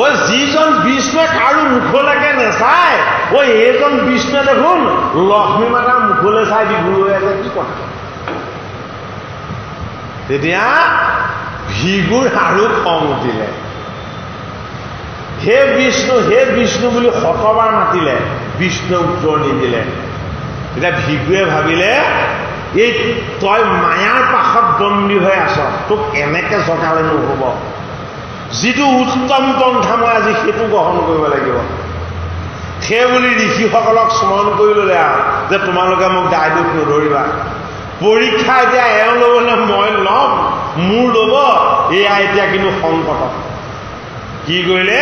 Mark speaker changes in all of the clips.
Speaker 1: ঐ যিজন বিষ্ণুৱে কাৰো মুখলৈকে নেচায়, ঐ এইজন বিষ্ণুৱে দেখোন লক্ষ্মী মাতাৰ মুখলৈ চাই বিভোৰ হৈ আছে, কি কথা? তেতিয়া ভিগুৰ আৰু খং উঠিলে। হে বিষ্ণু বুলি শতবাৰ মাতিলে, বিষ্ণুৱে উত্তৰ নিদিলে। এতিয়া ভিগুৱে ভাবিলে, এই তই মায়াৰ পাশত বন্দী হৈ আছ, তোক এনেকে জগালে নহব, যিটো উত্তম পন্থা মই আজি সেইটো গ্ৰহণ কৰিব লাগিব। সেই বুলি ঋষিসকলক স্মৰণ কৰি ললে আৰু যে তোমালোকে মোক দায় দোষ নধৰিবা, পৰীক্ষা এতিয়া এওঁ ল'বনে মই ল'ম, মোৰ ল'ব, এয়া এতিয়া কিন্তু সংকটত। কি কৰিলে?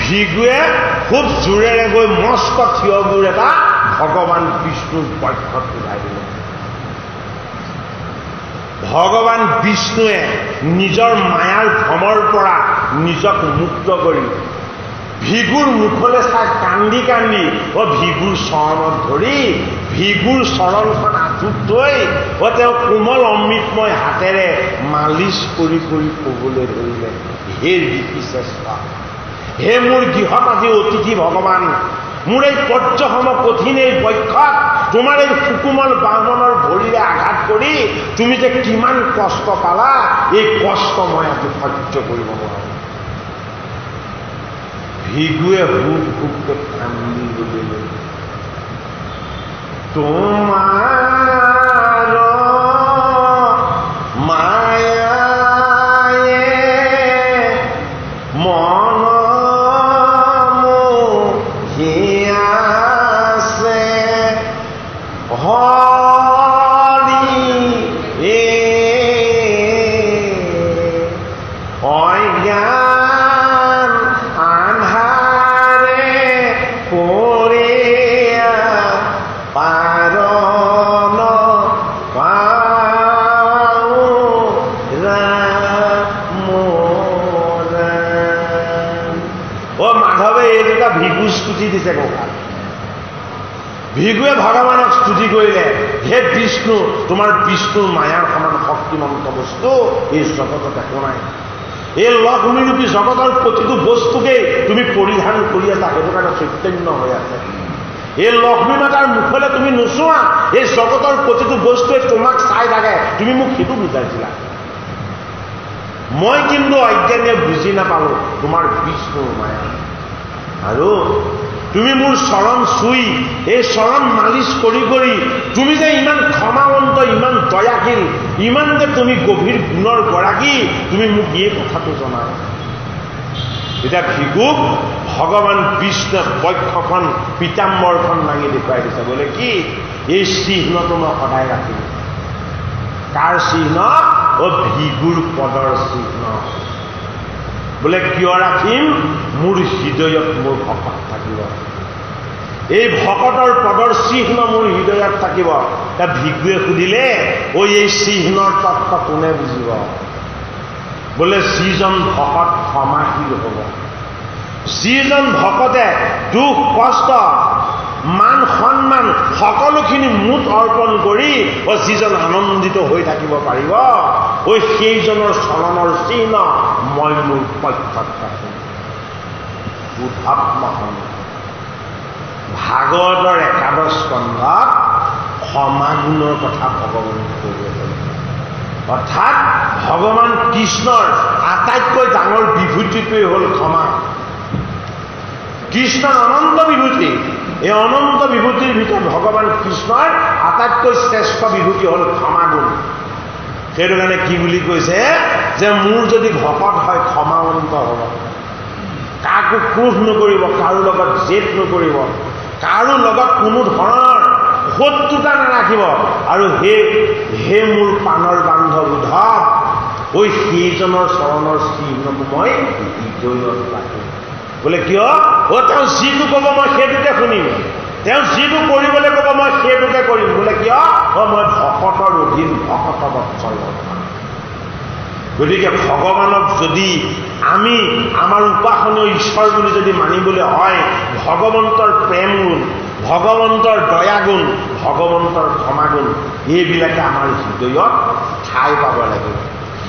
Speaker 1: ভিগুৱে খুব জোৰেৰে গৈ মস্ত থিয়গুৰ এটা ভগৱান বিষ্ণুৰ পক্ষত উঠাই দিলে। ভগৱান বিষ্ণুৱে নিজৰ মায়াৰ ভ্ৰমৰ পৰা নিজক মুক্ত কৰি ভিগুৰ মুখলৈ চাই কান্দি কান্দি ভিগুৰ চৰণত ধৰি ভিগুৰ চৰণখন আঁঠুত থৈ তেওঁ কোমল অমৃতময় হাতেৰে মালিচ কৰি কৰি ক'বলৈ ধৰিলে, হে ঋষি শ্ৰেষ্ঠ, হে মোৰ গৃহপাতি অতিথি ভগৱান, মোৰ এই পৰ্যসম কঠিন এই বক্ষত তোমাৰ এই সুকুমল বাহনৰ ভৰিৰে আঘাত কৰি তুমি যে কিমান কষ্ট পালা, এই কষ্ট মই আজি সহ্য কৰিব নোৱাৰো। ভিগুৱে হুক হুককে কান্দি গলে, তোমাৰ মায়ায়ে মন মোহিয়াছে, হৰি অজ্ঞান আন্ধাৰে কৰিয়া পাৰন পাওঁ ৰাম। মাধৱে এই দুটা ভিগু স্তুতি দিছে কঁকাল। ভিগুৱে ভগৱানক স্তুতি কৰিলে, হে বিষ্ণু, তোমাৰ বিষ্ণুৰ মায়াৰ সমান শক্তিমন্ত বস্তু এই জগতত একো নাই। এই লক্ষ্মীৰূপী জগতৰ প্ৰতিটো বস্তুকেই তুমি পৰিধান কৰি আছা, সেইটো কাৰণে চৈতন্য হৈ আছে। এই লক্ষ্মী মাতাৰ মুখলৈ তুমি নোচোৱা, এই জগতৰ প্ৰতিটো বস্তুৱে তোমাক চাই থাকে, তুমি মোক সেইটো বুজাইছিলা। মই কিন্তু অজ্ঞানীয়ে বুজি নাপালো তোমাৰ বিষ্ণুৰ মায়া। আৰু তুমি মোৰ চৰণ চুই এই চৰণ মালিচ কৰি কৰি তুমি যে ইমান ক্ষমাৱন্ত, ইমান দয়াশীল, ইমান যে তুমি গভীৰ গুণৰ গৰাকী, তুমি মোক এই কথাটো জনা। এতিয়া ভিগুক ভগৱান বিষ্ণুৱে বক্ষখন পীতাম্বৰখন দাঙি দেখুৱাই দিছে, বোলে কি এই চিহ্নটো মই সদায় ৰাখিম। কাৰ চিহ্ন? ভিগুৰ পদৰ চিহ্ন। বোলে কিয় ৰাখিম? মোৰ হৃদয়ত মোৰ ভকত থাকিব, এই ভকতৰ পদৰ চিহ্ন মোৰ হৃদয়ত থাকিব। ভিগুৱে সুধিলে, এই চিহ্নৰ তত্ত্ব কোনে বুজিব? বোলে যিজন ভকত ক্ষমাশীল হ'ব, যিজন ভকতে দুখ কষ্ট মান সন্মান সকলোখিনি মুঠ অৰ্পণ কৰি যিজন আনন্দিত হৈ থাকিব পাৰিব, সেইজনৰ চৰণৰ চিহ্ন মই মোৰ পক্ষত ৰাখিম। ভাগৱতৰ একাদশ স্কন্ধত ক্ষমাগুণৰ কথা ভগৱানে কৈ আছে। অৰ্থাৎ ভগৱান কৃষ্ণৰ আটাইতকৈ ডাঙৰ বিভূতিটোৱেই হ'ল ক্ষমা। কৃষ্ণৰ অনন্ত বিভূতি, এই অনন্ত বিভূতিৰ ভিতৰত ভগৱান কৃষ্ণৰ আটাইতকৈ শ্ৰেষ্ঠ বিভূতি হ'ল ক্ষমাগুণ। সেইটো কাৰণে কি বুলি কৈছে যে মোৰ যদি ভকত হয় ক্ষমাৱন্ত হ'ব, কাকো ক্ৰোধ নকৰিব, কাৰো লগত জেদ নকৰিব, কাৰো লগত কোনো ধৰণৰ শত্ৰুতা নাৰাখিব, আৰু হে মোৰ প্ৰাণৰ বান্ধৱ উদ্ধৱ, সেইজনৰ চৰণৰ চিহ্নটো মই হৃদয়ত ৰাখিম। বোলে কিয়? তেওঁ যিটো ক'ব মই সেইটোকে শুনিম, তেওঁ যিটো কৰিবলৈ ক'ব মই সেইটোকে কৰিম। বোলে কিয়? মই ভকতৰ অধীন, ভকত বৎসল। গতিকে ভগৱানক যদি আমি আমাৰ উপাসনীয় ঈশ্বৰ বুলি যদি মানিবলৈ হয়, ভগৱন্তৰ প্ৰেম গুণ, ভগৱন্তৰ দয়াগুণ, ভগৱন্তৰ ক্ষমাগুণ, এইবিলাকে আমাৰ হৃদয়ত ঠাই পাব লাগিব।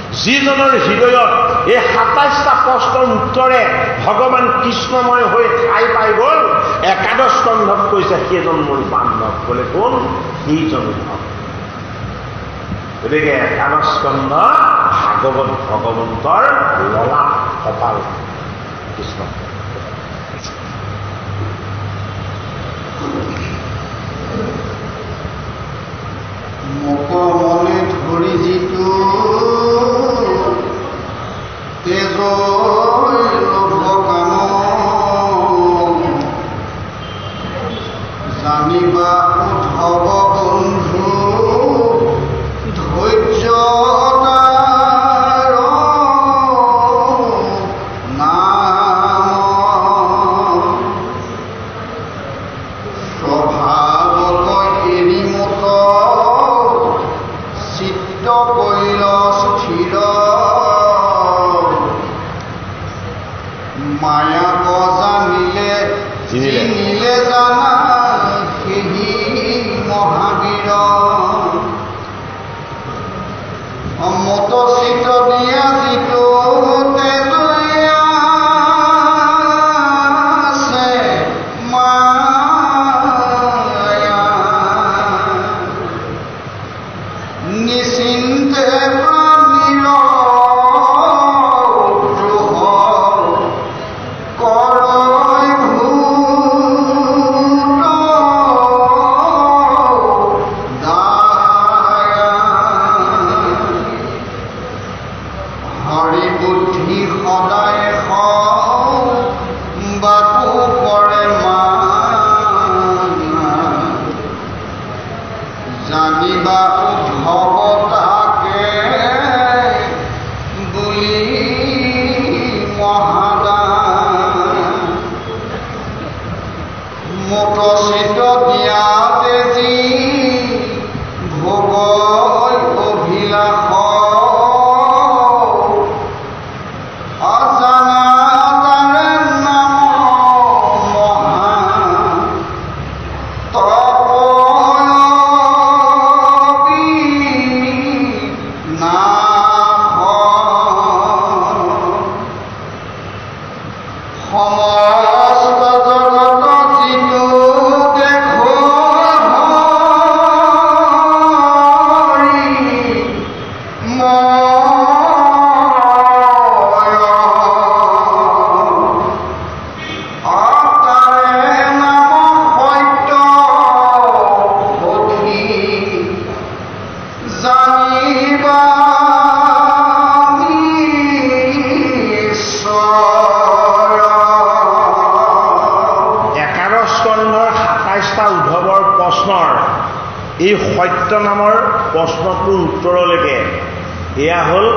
Speaker 1: যিজনৰ হৃদয়ত এই ২৭টা প্ৰশ্নৰ উত্তৰে ভগৱান কৃষ্ণময় হৈ ঠাই পাই গ'ল, একাদশ স্কন্ধত কৈছে সেইজন মোৰ বান্ধৱ। বোলে কোন? সেইজন গতিকে একাদশ স্কন্ধ ভাগৱত ভগৱন্তৰ ললাট কপাল কৃষ্ণ।
Speaker 2: মোক মনে ধৰি যিটো তেজ লভ কাম জানিবা উদ্ধৱ বন্ধু ধৈৰ্য
Speaker 1: এই সত্য নামৰ প্ৰশ্নটোৰ উত্তৰলৈকে এয়া হ'ল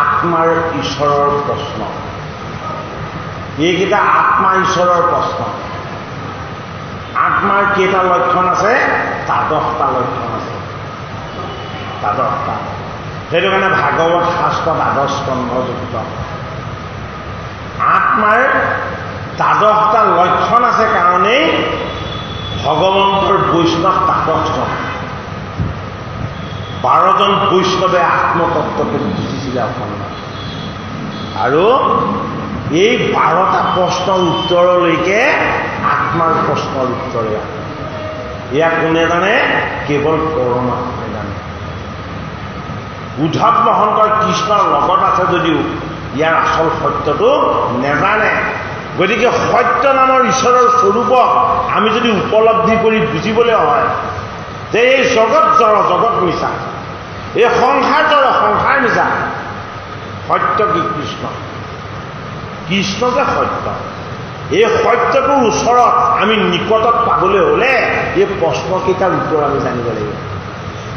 Speaker 1: আত্মাৰ ঈশ্বৰৰ প্ৰশ্ন। এইকেইটা আত্মা ঈশ্বৰৰ প্ৰশ্ন। আত্মাৰ কেইটা লক্ষণ আছে? ১২টা লক্ষণ আছে। ১২টা। সেইটো কাৰণে ভাগৱত শাস্ত্ৰত ১২ স্কন্ধযুক্ত। আত্মাৰ ১২টা লক্ষণ আছে কাৰণেই ভগৱন্তৰ বৈষ্ণৱ ১২জন। ১২জন বৈষ্ণৱে আত্মতত্ত্বকে বুজিছিলে অসমত। আৰু এই ১২টা প্ৰশ্নৰ উত্তৰলৈকে আত্মাৰ প্ৰশ্নৰ উত্তৰে আছে। এয়া কোনে জানে? কেৱল পৰমাত্মাই জানে। উদ্ধৱ মহন্তই কৃষ্ণৰ লগত আছে যদিও ইয়াৰ আচল সত্যটো নেজানে। গতিকে সত্য নামৰ ঈশ্বৰৰ স্বৰূপক আমি যদি উপলব্ধি কৰি বুজিবলৈ হয় যে এই জগত জড়, জগত মিছা, এই সংসাৰ জড়, সংসাৰ মিছা, সত্য কি? কৃষ্ণ। কৃষ্ণ যে সত্য। এই সত্যটোৰ ওচৰত আমি নিকটত পাবলৈ হ'লে এই প্ৰশ্নকেইটাৰ উত্তৰ আমি জানিব লাগিব।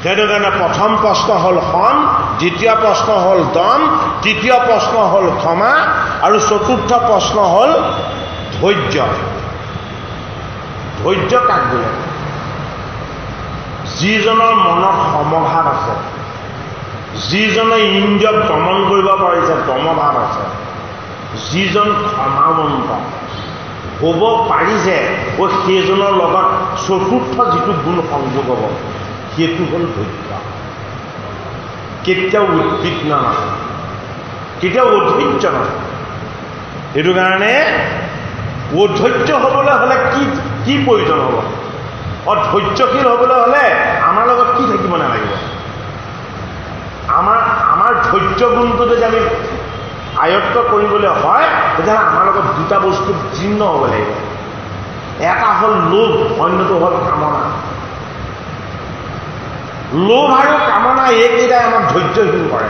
Speaker 1: সেইটো কাৰণে প্ৰথম প্ৰশ্ন হ'ল সম, দ্বিতীয় প্ৰশ্ন হ'ল দম, তৃতীয় প্ৰশ্ন হ'ল ক্ষমা আৰু চতুৰ্থ প্ৰশ্ন হ'ল ধৈৰ্য। ধৈৰ্য কাক বোলে? যিজনৰ মনত সমভাৱ আছে, যিজনে ইন্দ্ৰিয়ক দমন কৰিব পাৰিছে, দমভাৱ আছে, যিজন ক্ষমাৱন্ত হ'ব পাৰিছে, সেইজনৰ লগত চতুৰ্থ যিটো গুণ সংযোগ হ'ব সেইটো হ'ল ধৈৰ্য। কেতিয়াও উদ্বিগ্ন নহয়, কেতিয়াও অধৈৰ্য নহয়। সেইটো কাৰণে অধৈৰ্য হ'বলৈ হ'লে কি প্ৰয়োজন হ'ব? ধৈৰ্যশীল হ'বলৈ হ'লে আমাৰ লগত কি থাকিব নালাগিব? আমাৰ ধৈৰ্য গুণটো যদি আমি আয়ত্ত কৰিবলৈ হয়, তেতিয়াহ'লে আমাৰ লগত দুটা বস্তু জীৰ্ণ হ'ব লাগিব। এটা হ'ল লোভ, অন্যটো হ'ল কামনা। লোভ আৰু কামনা এইকেইটাই আমাক ধৈৰ্যহীন কৰে।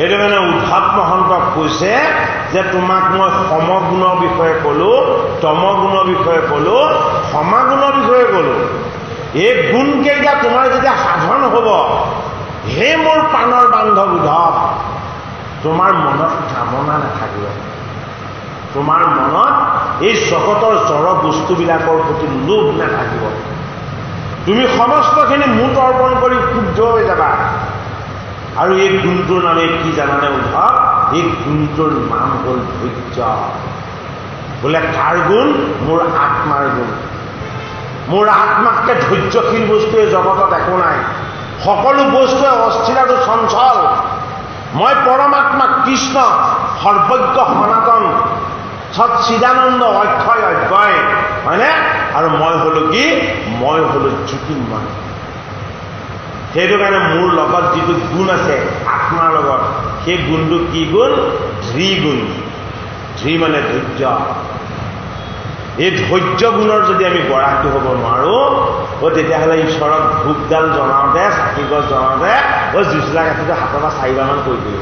Speaker 1: এইটো মানে উদ্ধৱ মহন্তক কৈছে যে তোমাক মই সমগুণৰ বিষয়ে ক'লো, তমগুণৰ বিষয়ে ক'লো, সমাগুণৰ বিষয়ে ক'লো। এই গুণকেইটা তোমাৰ যেতিয়া সাধন হ'ব, হে মোৰ প্ৰাণৰ বান্ধৱ উদ্ধৱ, তোমাৰ মনত কামনা নাথাকিব। তোমাৰ মনত এই জগতৰ জড় বস্তুবিলাকৰ প্ৰতি লোভ নাথাকিব। তুমি সমস্তখিনি মুঠ অৰ্পণ কৰি শুদ্ধ হৈ যাবা। আৰু এই গুণটোৰ নামে কি জানানে উদ্ধৱ? এই গুণটোৰ নাম হ'ল ধৈৰ্য। বোলে কাৰ গুণ? মোৰ আত্মাৰ গুণ। মোৰ আত্মাতকৈ ধৈৰ্যশীল বস্তুৱে জগতত একো নাই। সকলো বস্তুৱে অস্থিৰ আৰু চঞ্চল। মই পৰমাত্মা কৃষ্ণ, সৰ্বজ্ঞ সনাতন, সচ্চিদানন্দ, অক্ষয় অব্যয়, হয়নে? আৰু মই হলো কি? মই হলো জ্যোতিৰ্ময়। সেইটো কাৰণে মোৰ লগত যিটো গুণ আছে আত্মাৰ লগত, সেই গুণটো কি গুণ? ধৃ গুণ। ধৃ মানে ধৈৰ্য। এই ধৈৰ্য গুণৰ যদি আমি গৰাকী হ'ব নোৱাৰো, তেতিয়াহ'লে ঈশ্বৰক ধূপডাল জনাওঁতে, চাকি গছ জনাওঁতে জুইচলা কাঠিটো হাতৰ পৰা 4বাৰমান কৰি দিব।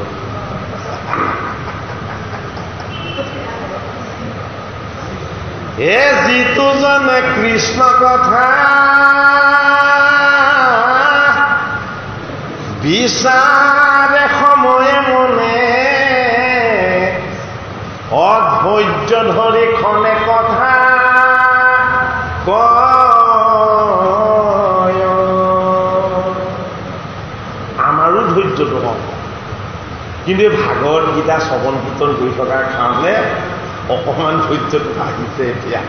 Speaker 1: যিটো জনে কৃষ্ণ কথা বিচাৰে সময়ে মনে, অধৈৰ্য ধৰি খনে কথা কয়। আমাৰো ধৈৰ্যটো কম, কিন্তু এই ভাগৱত গীতা শ্ৰৱণ কীৰ্তন কৰি থকাৰ কাৰণে অকণমান ধৈৰ্যটো আহিছে এতিয়া।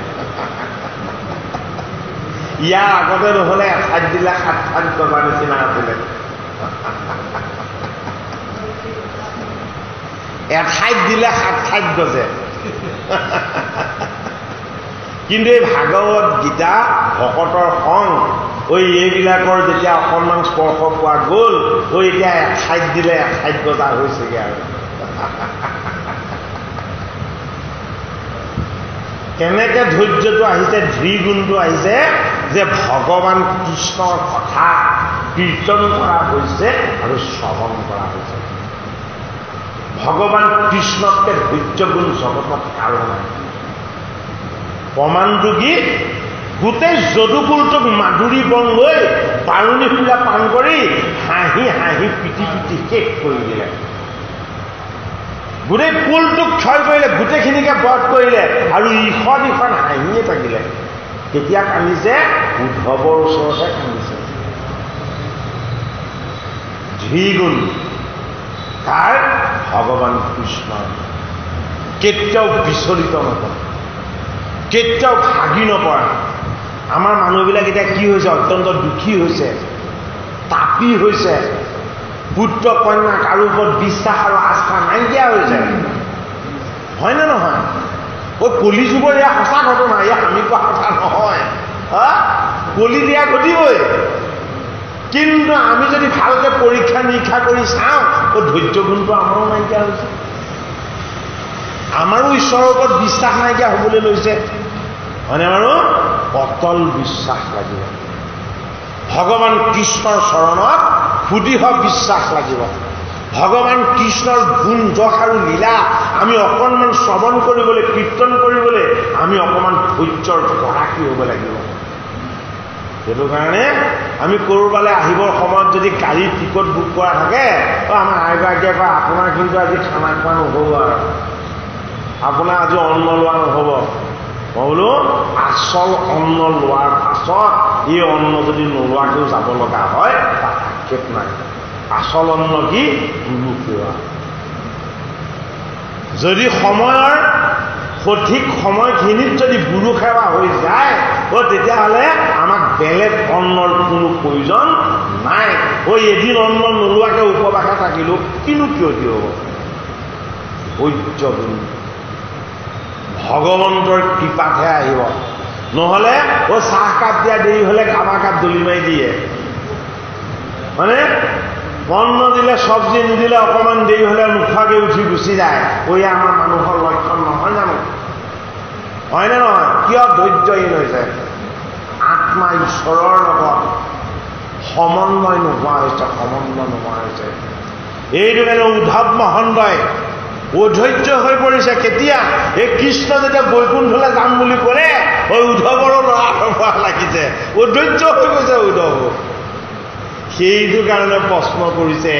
Speaker 1: ইয়াৰ আগতে নহ'লে এঠাইত দিলে 7 ঠাইত গবা নিচিনা আছিলে। এঠাইত দিলে 7 ঠাইত গজে। কিন্তু এই ভাগৱত গীতা, ভকতৰ সং, এইবিলাকৰ যেতিয়া অকণমান স্পৰ্শ পোৱা গ'ল, এতিয়া এঠাইত দিলে 1 ঠাইত গজা হৈছেগে আৰু। কেনেকে ধৈৰ্যটো আহিছে, ধৃ গুণটো আহিছে, যে ভগৱান কৃষ্ণৰ কথা কীৰ্তন কৰা হৈছে আৰু শ্ৰৱণ কৰা হৈছে। ভগৱান কৃষ্ণতকৈ ধৈৰ্য গুণ জগতত কাৰো নাই। প্ৰমাণটো কি? গোটেই যদুকুলটোক মাধুৰী বন লৈ বাৰুণী ফুলা পান কৰি হাঁহি হাঁহি পিটি পিটি শেষ কৰি দিলে। গোটেই কুলটোক ক্ষয় কৰিলে, গোটেইখিনিকে বধ কৰিলে, আৰু ইখন হাঁহিয়ে থাকিলে। কেতিয়া কান্দিছে? উদ্ধৱৰ ওচৰতহে কান্দিছে। ধৃ গুণ কাৰ? ভগৱান কৃষ্ণ। কেতিয়াও বিচলিত নকৰে, কেতিয়াও ভাগি নপৰে। আমাৰ মানুহবিলাক এতিয়া কি হৈছে? অত্যন্ত দুখী হৈছে, তাপি হৈছে। পুত্ৰ কন্যা কাৰো ওপৰত বিশ্বাস আৰু আস্থা নাইকিয়া হৈছে, হয়নে নহয়? কলি যুগৰ এয়া সঁচা ঘটনা, এয়া আমি কোৱা কথা নহয়। কলি দিয়া ঘটিবই। কিন্তু আমি যদি ভালকে পৰীক্ষা নিৰীক্ষা কৰি চাওঁ, ধৈৰ্য গুণটো আমাৰো নাইকিয়া হৈছে। আমাৰো ঈশ্বৰৰ ওপৰত বিশ্বাস নাইকিয়া হ'বলৈ লৈছে, হয়নে বাৰু? অটল বিশ্বাস লাগিব। ভগৱান কৃষ্ণৰ চৰণত সুদৃঢ় বিশ্বাস লাগিব। ভগৱান কৃষ্ণৰ গুণ যশ আৰু লীলা আমি অকণমান শ্ৰৱণ কৰিবলৈ, কীৰ্তন কৰিবলৈ আমি অকণমান ধৈৰ্যৰ গৰাকী হ'ব লাগিব। সেইটো কাৰণে আমি ক'ৰবালৈ আহিবৰ সময়ত যদি গাড়ীৰ টিকট বুক কৰা থাকে, আমাৰ আইগৰাকীয়ে কয় আপোনাৰ কিন্তু আজি খানা খোৱা নহ'ব, আৰু আপোনাৰ আজি অন্ন লোৱা নহ'ব। মই বোলো আচল অন্ন লোৱাৰ পাছত এই অন্ন যদি নোলোৱাকেও যাব লগা হয়, তাত আক্ষেপ নাই। আচল অন্ন কি? গুৰু সেৱা। যদি সময়ৰ সঠিক সময়খিনিত যদি গুৰু সেৱা হৈ যায়, তেতিয়াহ'লে আমাক বেলেগ অন্নৰ কোনো প্ৰয়োজন নাই এদিন অন্ন নোলোৱাকৈ উপবাসে থাকিলোঁ কিনো ক্ষতি হ'ব ধৈৰ্য বুলি ভগৱন্তৰ কৃপাতহে আহিব নহ'লে চাহকাপ দিয়া দেৰি হ'লে কাবা কাপ দলি মাৰি দিয়ে মানে অন্ন দিলে চব্জি নিদিলে অকণমান দেৰি হ'লে নোখোৱাকৈ উঠি গুচি যায় আমাৰ মানুহৰ লক্ষণ নহয় জানো হয়নে নহয় কিয় ধৈৰ্যহীন হৈছে আত্মা ঈশ্বৰৰ লগত সমন্বয় নোহোৱা হৈছে এইটো কাৰণে উদ্ধৱ মহন্তই অধৈৰ্য হৈ পৰিছে কেতিয়া এই কৃষ্ণ যেতিয়া বৈকুণ্ঠলৈ যাম বুলি ক'লে উদ্ধৱৰো ল'ৰা লাগিছে অধৈৰ্য হৈ গৈছে উদ্ধৱ সেইটো কাৰণে প্ৰশ্ন কৰিছে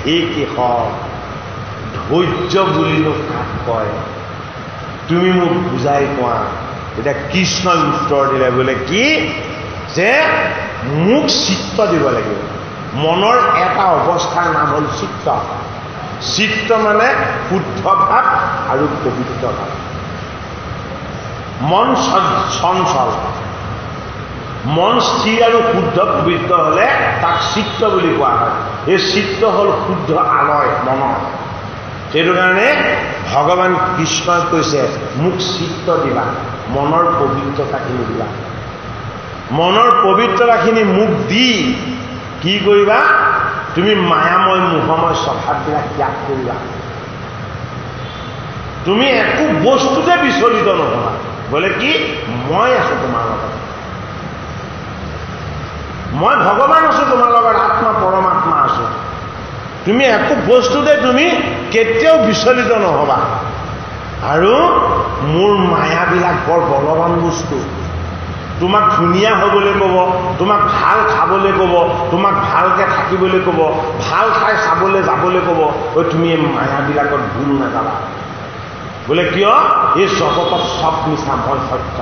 Speaker 1: হে কেশৱ ধৈৰ্য বুলিনো কাক কয় তুমি মোক বুজাই কোৱা এতিয়া কৃষ্ণই উত্তৰ দিলে বোলে কি যে মোক চিত্ত দিব লাগিব মনৰ এটা অৱস্থাৰ নাম হ'ল চিত্ত চিত্ত মানে শুদ্ধ ভাৱ আৰু পবিত্ৰ ভাৱ মন চঞ্চল মন স্থিৰ আৰু শুদ্ধ পবিত্ৰ হ'লে তাক চিত্ত বুলি কোৱা হয় এই চিত্ত হ'ল শুদ্ধ আলয় মনৰ সেইটো কাৰণে ভগৱান কৃষ্ণই কৈছে মোক চিত্ত দিবা মনৰ পবিত্ৰতাখিনি দিবা মনৰ পবিত্ৰতাখিনি মোক দি কি কৰিবা তুমি মায়াময় মোহময় স্বভাৱবিলাক ত্যাগ কৰিবা তুমি একো বস্তুতে বিচলিত নহবা বোলে কি মই আছো তোমাৰ লগত মই ভগৱান আছো তোমাৰ লগত আত্মা পৰমাত্মা আছো তুমি একো বস্তুতে তুমি কেতিয়াও বিচলিত নহবা আৰু মোৰ মায়াবিলাক বৰ বলৱান বস্তু তোমাক ধুনীয়া হ'বলৈ ক'ব তোমাক ভাল খাবলৈ ক'ব তোমাক ভালকৈ থাকিবলৈ ক'ব ভাল ঠাই চাবলৈ যাবলৈ ক'ব তুমি এই মায়াবিলাকত ভুল নাযাবা বোলে কিয় এই জগতত চব মিছা মই সত্য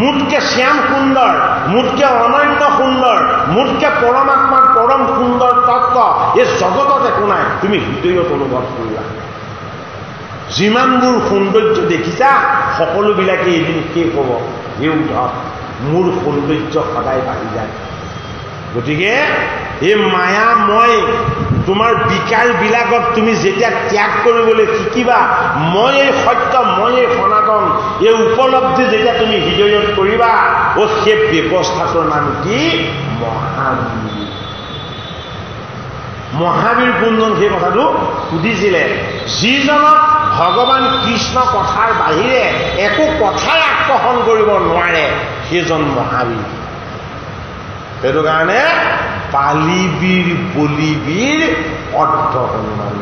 Speaker 1: মোতকৈ শ্যাম সুন্দৰ মোতকৈ অনন্য সুন্দৰ মোতকৈ পৰমাত্মাৰ পৰম সুন্দৰ তত্ত্ব এই জগতত একো নাই তুমি হৃদয়ত অনুভৱ কৰিবা যিমানবোৰ সৌন্দৰ্য দেখিছা সকলোবিলাকে এদিন শেষ হ'ব এই উদ্ধৱ মোৰ সৌন্দৰ্য সদায় বাঢ়ি যায় গতিকে এই মায়াময় তোমাৰ বিকাৰবিলাকক তুমি যেতিয়া ত্যাগ কৰিবলৈ শিকিবা মই এই সত্য মই এই সনাতন এই উপলব্ধি যেতিয়া তুমি হৃদয়ত কৰিবা সেই ব্যৱস্থাটোৰ নাম কি মহাবীৰ মহাবীৰ কোনজন সেই কথাটো সুধিছিলে যিজনক ভগৱান কৃষ্ণ কথাৰ বাহিৰে একো কথাই আকৰ্ষণ কৰিব নোৱাৰে সেইজন মহাবীৰ সেইটো কাৰণে বালিবীৰ বলিবীৰ অৰ্ধ হনুমান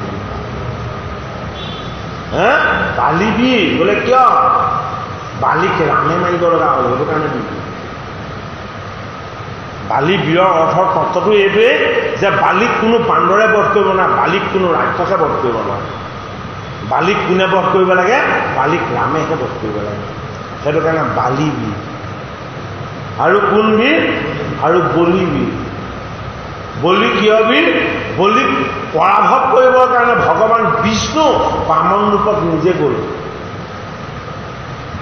Speaker 1: বালিবীৰ বোলে কিয় বালিক ৰামে মাৰিব লগা হ'ল সেইটো কাৰণে বালি বীৰৰ অৰ্থৰ তত্ত্বটো এইটোৱে যে বালিক কোনো বান্দৰে বধ কৰিব নোৱাৰে বালিক কোনো ৰাক্ষসে বধ কৰিব নোৱাৰে বালিক কোনে বধ কৰিব লাগে বালিক ৰামেহে বধ কৰিব লাগে সেইটো কাৰণে বালিবীৰ আৰু কোন বীৰ আৰু বলিবীৰ বলি কিয় বীৰ বলিক পৰাভৱ কৰিবৰ কাৰণে ভগৱান বিষ্ণু বামন ৰূপত নিজে গ'ল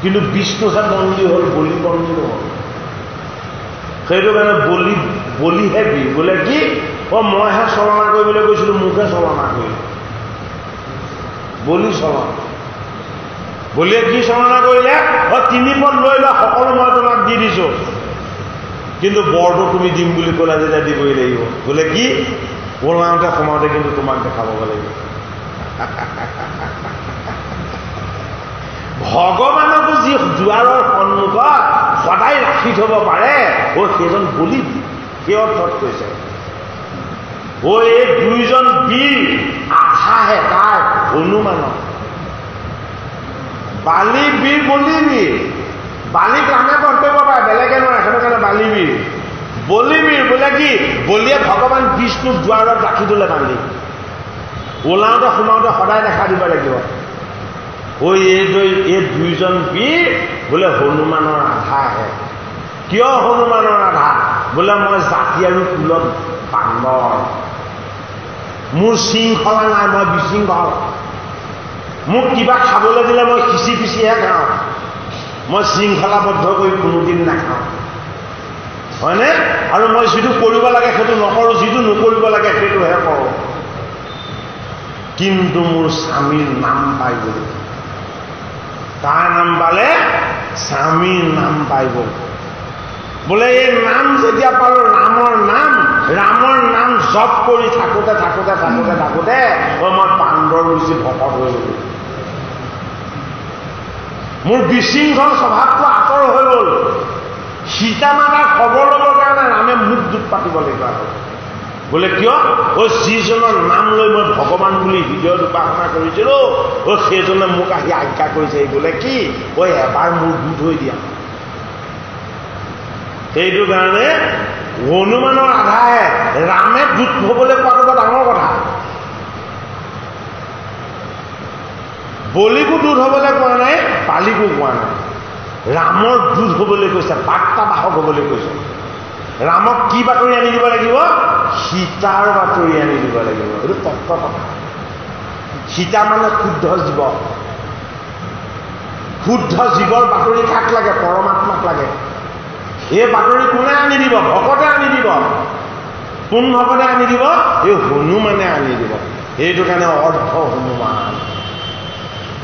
Speaker 1: কিন্তু বিষ্ণুহে বন্দী হ'ল বলি বন্দী নহ'ল সেইটো কাৰণে বলিহে বীৰ বোলে কি মইহে চলনা কৰিবলৈ গৈছিলোঁ মোকহে চলনা কৰিলোঁ বলি চলনা বলিয়ে কি চলনা কৰিলে 3 পদ লৈ লোৱা সকলো মই তোমাক দি দিছোঁ কিন্তু বৰটো তুমি দিম বুলি ক'লা যেতিয়া দিবই লাগিব বোলে কি ওলাওঁতে সোমাওঁতে কিন্তু তোমাক দেখাব লাগিব ভগৱানকো যি দুৱাৰৰ সন্মুখত সদায় ৰাখি থব পাৰে সেইজন বলি সেই অৰ্থত কৈছে এই দুইজন বীৰ আধাহে তাৰ হনুমানৰ বালি বীৰ বলি বীৰ বালিক ৰামে বধ কৰিব পাৰে বেলেগে নোৱাৰে সেইটো কাৰণে বালি বীৰ বলি বীৰ বোলে কি বলিয়ে ভগৱান বিষ্ণুক দুৱাৰত ৰাখি থলে বান্ধি ওলাওঁতে সোমাওঁতে সদায় দেখা দিব লাগিব এই দুইজন বীৰ বোলে হনুমানৰ আধা আহে কিয় হনুমানৰ আধা বোলে মই জাতি আৰু কুলত বান্দৰ মোৰ শৃংখলা নাই মই বিশৃংখল মোক কিবা খাবলৈ দিলে মই খিচি পিচিহে খাওঁ মই শৃংখলাবদ্ধ কৰি কোনোদিন নাখাওঁ হয়নে? আৰু মই যিটো কৰিব লাগে সেইটো নকৰোঁ, যিটো নকৰিব লাগে সেইটোহে কৰোঁ। কিন্তু মোৰ স্বামীৰ নাম পাই গ'ল। কাৰ নাম পালে? স্বামীৰ নাম পাই গ'ল। বোলে এই নাম যেতিয়া পালোঁ, ৰামৰ নাম জপ কৰি থাকোঁতে মই পাণ্ডৱ ঋষি ভকত হৈ গ'লো। মোৰ বিশৃংখল স্বভাৱটো আঁতৰ হৈ গ'ল। সীতা মাতাৰ খবৰ ল'বৰ কাৰণে ৰামে মোক দুখ পাতিব লগা হ'ল। বোলে কিয়? যিজনৰ নাম লৈ মই ভগৱান বুলি হৃদয়ত উপাসনা কৰিছিলোঁ, সেইজনে মোক আহি আজ্ঞা কৰিছে। বোলে কি? এবাৰ মোৰ দুধ হৈ দিয়া। সেইটো কাৰণে হনুমানৰ আধাৰে ৰামে দুধ হ'বলৈ পোৱাটো বৰ ডাঙৰ কথা। বলিকো দুধ হ'বলৈ পোৱা নাই, বালিকো পোৱা নাই। ৰামৰ দুধ হ'বলৈ কৈছে, বাৰ্তাবাহক হ'বলৈ কৈছে। ৰামক কি বাতৰি আনি দিব লাগিব? সীতাৰ বাতৰি আনি দিব লাগিব। এইটো তত্ত্ব কথা। সীতা মানে শুদ্ধ জীৱ। শুদ্ধ জীৱৰ বাতৰি কাক লাগে? পৰমাত্মাক লাগে। এই বাতৰি কোনে আনি দিব? ভকতে আনি দিব। কোন ভকতে আনি দিব? এই হনুমানে আনি দিব। সেইটো কাৰণে অৰ্ধ হনুমান।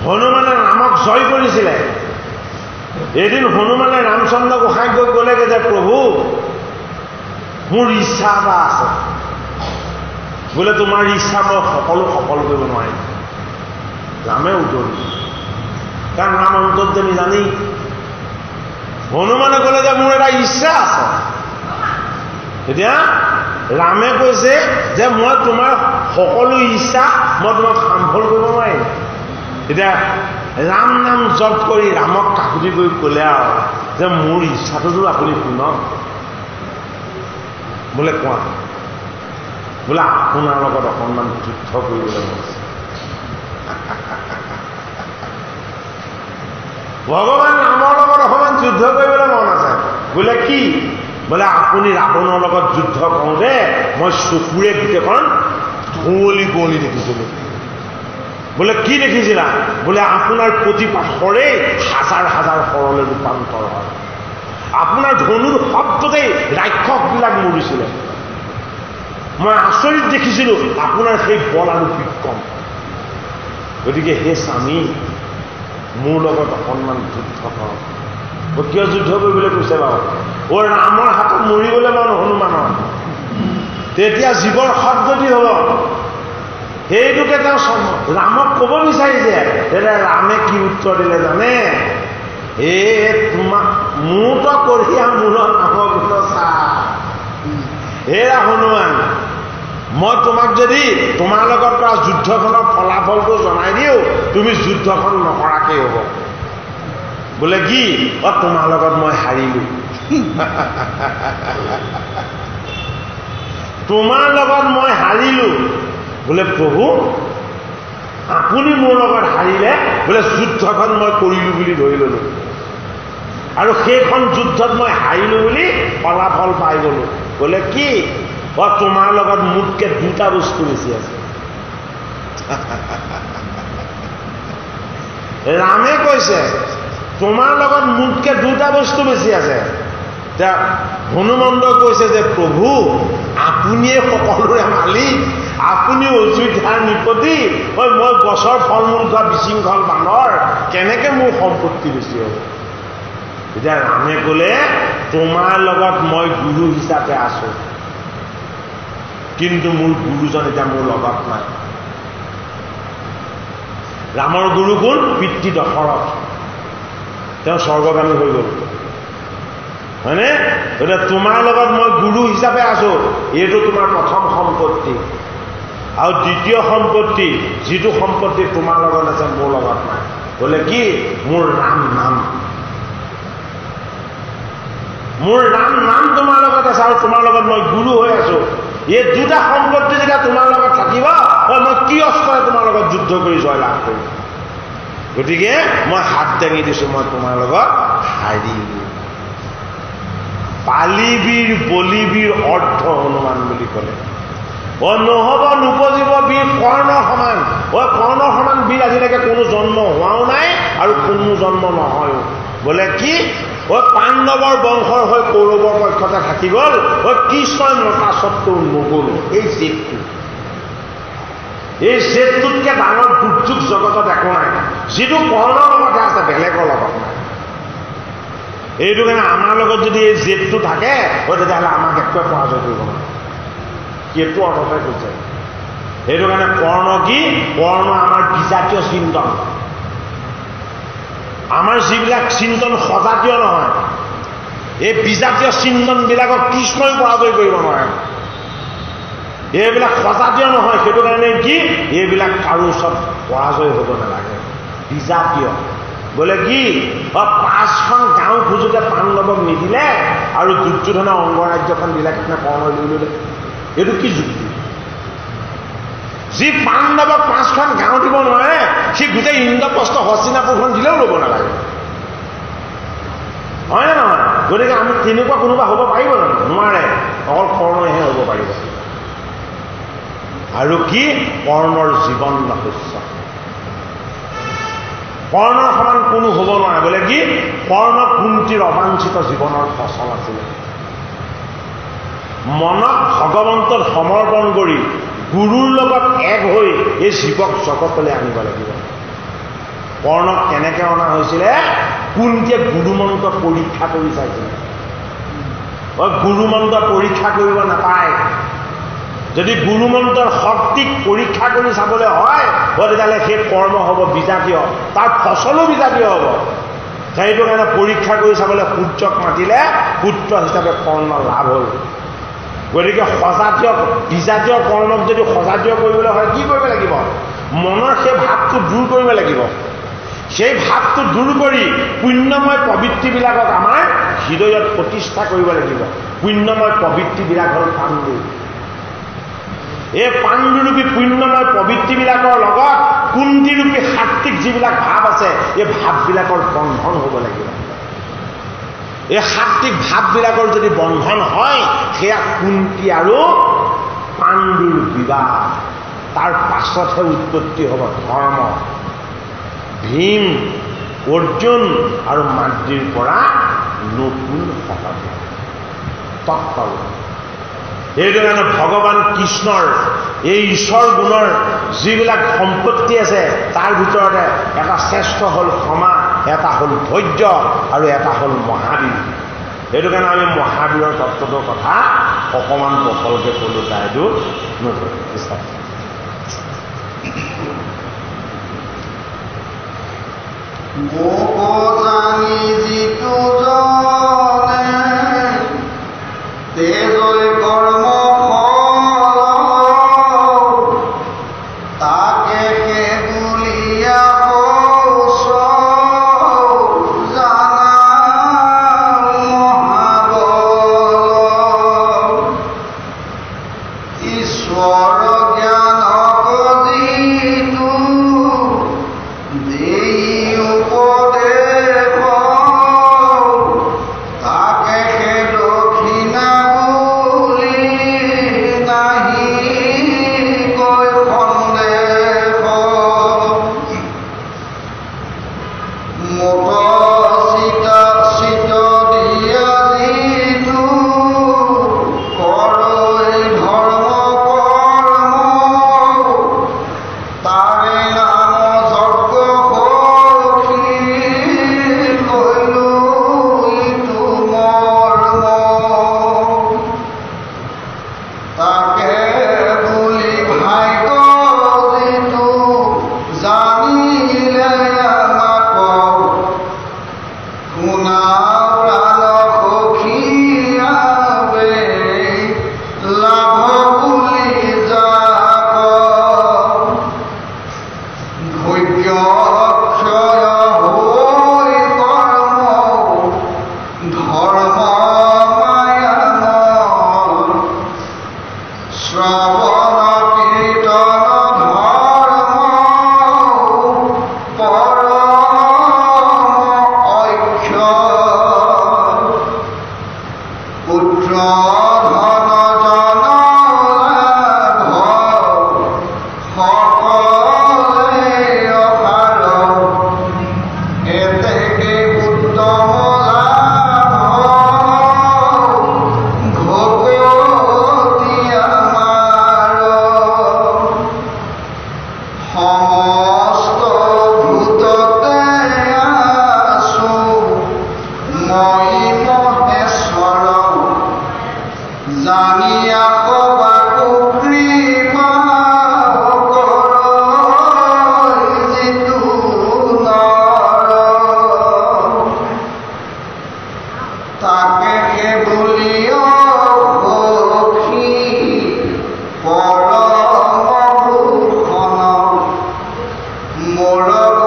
Speaker 1: হনুমানে ৰামক জয় কৰিছিলে। এদিন হনুমানে ৰামচন্দ্ৰ গোসাঁইক গৈ ক'লেগৈ যে প্ৰভু, মোৰ ইচ্ছা এটা আছে। বোলে তোমাৰ ইচ্ছা মই সকলো সফল কৰিব নোৱাৰিম। ৰামে উত্তৰ দিছে, কাৰণ ৰাম অন্তৰ্যামী জানি। হনুমানে ক'লে যে মোৰ এটা ইচ্ছা আছে। এতিয়া ৰামে কৈছে যে মই তোমাৰ সকলো ইচ্ছা মই তোমাক সফল কৰিব নোৱাৰিম। এতিয়া ৰাম নাম জপ কৰি ৰামক কাকুতি কৰি ক'লে আৰু যে মোৰ ইচ্ছাটোতো আপুনি শুনক। বোলে কোৱা। বোলে আপোনাৰ লগত অকণমান যুদ্ধ কৰিবলৈ মন আছে। ভগৱান ৰামৰ লগত অকণমান যুদ্ধ কৰিবলৈ মন আছে। বোলে কি? বোলে আপুনি ৰাৱণৰ লগত যুদ্ধ কৰোঁতে মই চকুৰে গোটেইখন ধুঁৱলি কুঁৱলি দেখিছিলোঁ। বোলে কি দেখিছিলা? বোলে আপোনাৰ প্ৰতিপাশৰে হাজাৰ হাজাৰ শৰলৈ ৰূপান্তৰ হয়। আপোনাৰ ধনুৰ শব্দতেই ৰাক্ষসবিলাক মৰিছিলে। মই আচৰিত দেখিছিলোঁ আপোনাৰ সেই বল আৰু বিক্ৰম। গতিকে সেই স্বামী, মোৰ লগত অকণমান যুদ্ধ কৰক। কিয় যুদ্ধ কৰিবলৈ কৈছে বাৰু? ৰামৰ হাতত মৰিবলৈ মন হনুমানৰ। তেতিয়া জীৱৰ সদ্গতি হ'ব। সেইটোকে তেওঁ ৰামক ক'ব বিচাৰিছে। তেতিয়া ৰামে কি উত্তৰ দিলে জানে? তোমাক মূৰত কঢ়িয়া মূৰত নামৰ গুণ চা। হেৰা হনুমান, মই তোমাক যদি তোমাৰ লগত কৰা যুদ্ধখনৰ ফলাফলটো জনাই দিওঁ, তুমি যুদ্ধখন নকৰাকেই হ'ব। বোলে কি? তোমাৰ লগত মই হাৰিলোঁ। তোমাৰ লগত মই হাৰিলোঁ। বোলে প্ৰভু, আপুনি মোৰ লগত হাৰিলে। বোলে যুদ্ধখন মই কৰিলোঁ বুলি ধৰি ল'লোঁ, আৰু সেইখন যুদ্ধত মই হাৰিলোঁ বুলি ফলাফল পাই গ'লোঁ। বোলে কি? তোমাৰ লগত মোতকে দুটা বস্তু বেছি আছে। ৰামে কৈছে তোমাৰ লগত মোতকে দুটা বস্তু বেছি আছে। এতিয়া হনুমন্তই কৈছে যে প্ৰভু, আপুনিয়ে সকলোৰে মালিক, আপুনি অযোধ্যাৰ নিপতি, মই গছৰ ফল মূল খোৱা বিশৃংখল বান্দৰ, কেনেকে মোৰ সম্পত্তি বেছি হ'ব? এতিয়া ৰামে ক'লে তোমাৰ লগত মই গুৰু হিচাপে আছো, কিন্তু মোৰ গুৰুজন এতিয়া মোৰ লগত নাই। ৰামৰ গুৰু কোন? পিতৃ দশৰথ। তেওঁ স্বৰ্গগামী হৈ গ'ল, হয়নে? গতিকে তোমাৰ লগত মই গুৰু হিচাপে আছো। এইটো তোমাৰ প্ৰথম সম্পত্তি। আৰু দ্বিতীয় সম্পত্তি, যিটো সম্পত্তি তোমাৰ লগত আছে মোৰ লগত নাই। বোলে কি? মোৰ ৰাম নাম। মোৰ ৰাম নাম তোমাৰ লগত আছে, আৰু তোমাৰ লগত মই গুৰু হৈ আছো। এই দুটা সম্পত্তি যেতিয়া তোমাৰ লগত থাকিব, মই কি অস্ত্ৰে তোমাৰ লগত যুদ্ধ কৰি জয়লাভ কৰিম? গতিকে মই হাত দাঙি দিছোঁ, মই তোমাৰ লগত হাৰিলোঁ। পালিবীৰ বলিবীৰ অৰ্থ হনুমান বুলি ক'লে। নহ'ব নুপজিব বীৰ কৰ্ণ সমান। কৰ্ণ সমান বীৰ আজিলৈকে কোনো জন্ম হোৱাও নাই, আৰু কোনো জন্ম নহয়ও। বোলে কি? পাণ্ডৱৰ বংশৰ হৈ কৌৰৱৰ পক্ষতে থাকি গ'ল, কৃষ্ণই মতা স্বত্বেও নগ'ল। এই জেদটোতকে ডাঙৰ দুৰ্যোগ জগতত একো নাই, যিটো কৰ্ণৰ লগতে আছে, বেলেগৰ লগত নাই। এইটো কাৰণে আমাৰ লগত যদি এই জেদটো থাকে, তেতিয়াহ'লে আমাক একোৱে পৰাজয় কৰিব নোৱাৰে। সেইটো অৰ্থতে কৈছে। সেইটো কাৰণে কৰ্ণ কি? কৰ্ণ আমাৰ বিজাতীয় চিন্তন। আমাৰ যিবিলাক চিন্তন সজাতীয় নহয়, এই বিজাতীয় চিন্তনবিলাকক কৃষ্ণই পৰাজয় কৰিব নোৱাৰে। এইবিলাক সজাতীয় নহয়, সেইটো কাৰণে কি? এইবিলাক কাৰো ওচৰত পৰাজয় হ'ব নালাগে। বিজাতীয় বোলে কি? 5খন গাঁও খোজোতে পাণ্ডৱক নিদিলে আৰু দুৰ্যোধনে অংগৰাজ্যখন দিলে, কাৰণে কৰ্ণই লৈ ল'লে। এইটো কি যুক্তি? যি পাণ্ডৱক 5খন গাঁও দিব নোৱাৰে, সি গোটেই ইন্দ্ৰপ্ৰস্থ হস্তিনাপুৰখন দিলেও ল'ব নালাগে, হয় নে নহয়? গতিকে আমি তেনেকুৱা কোনোবা হ'ব পাৰিব জানো? নোৱাৰে। অকল কৰ্ণইহে হ'ব পাৰিব। আৰু কি? কৰ্ণৰ জীৱন ৰহস্য। কৰ্ণৰ সমান কোনো হ'ব নোৱাৰে। বোলে কি? কৰ্ণ কুন্তীৰ অবাঞ্ছিত জীৱনৰ ফচল আছিলে। মনক ভগৱন্তত সমৰ্পণ কৰি গুৰুৰ লগত এক হৈ এই জীৱক জগতলৈ আনিব লাগিব। কৰ্ণক কেনেকৈ অনা হৈছিলে? কুন্তীয়ে গুৰুমন্ত্ৰ পৰীক্ষা কৰি চাইছিলে। গুৰুমন্ত্ৰ পৰীক্ষা কৰিব নাপায়। যদি গুৰুমন্ত্ৰৰ শক্তিক পৰীক্ষা কৰি চাবলৈ হয়, তেতিয়াহ'লে সেই কৰ্ম হ'ব বিজাতীয়, তাৰ ফচলো বিজাতীয় হ'ব। সেইটো কাৰণে পৰীক্ষা কৰি চাবলৈ সূৰ্যক মাতিলে, পুত্ৰ হিচাপে কৰ্ণ লাভ হ'ল। গতিকে সজাতীয় বিজাতীয় কৰ্মক যদি সজাতীয় কৰিবলৈ হয়, কি কৰিব লাগিব? মনৰ সেই ভাৱটো দূৰ কৰিব লাগিব। সেই ভাৱটো দূৰ কৰি পুণ্যময় প্ৰবৃত্তিবিলাকক আমাৰ হৃদয়ত প্ৰতিষ্ঠা কৰিব লাগিব। পুণ্যময় প্ৰবৃত্তিবিলাক হ'ল পাণ্ডু। এই পাণ্ডুৰূপী পুণ্যময় প্ৰবৃত্তিবিলাকৰ লগত কুন্তীৰূপী সাত্বিক যিবিলাক ভাৱ আছে, এই ভাৱবিলাকৰ বন্ধন হ'ব লাগিব। এই সাত্বিক ভাৱবিলাকৰ যদি বন্ধন হয়, সেয়া কুন্তী আৰু পাণ্ডুৰ বিবাহ। তাৰ পাছতহে উৎপত্তি হ'ব ধৰ্ম। ভীম, অৰ্জুন আৰু মাদ্ৰীৰ পৰা নতুন সহযোগ তৎপৰ। সেইটো কাৰণে ভগৱান কৃষ্ণৰ এই ঈশ্বৰ গুণৰ যিবিলাক সম্পত্তি আছে, তাৰ ভিতৰতে এটা শ্ৰেষ্ঠ হ'ল ক্ষমা, এটা হ'ল ধৈৰ্য আৰু এটা হ'ল মহাবীৰ। সেইটো কাৰণে আমি মহাবীৰৰ তত্ত্বটোৰ কথা অকণমান বহলকৈ ক'লোঁ। তাইটো নতুন
Speaker 2: জানি যিটো জনে তেজৈ কৰ্ম তাকে সে বুলিয়া জানা মহাবল ঈশ্বৰ জ্ঞান যিটো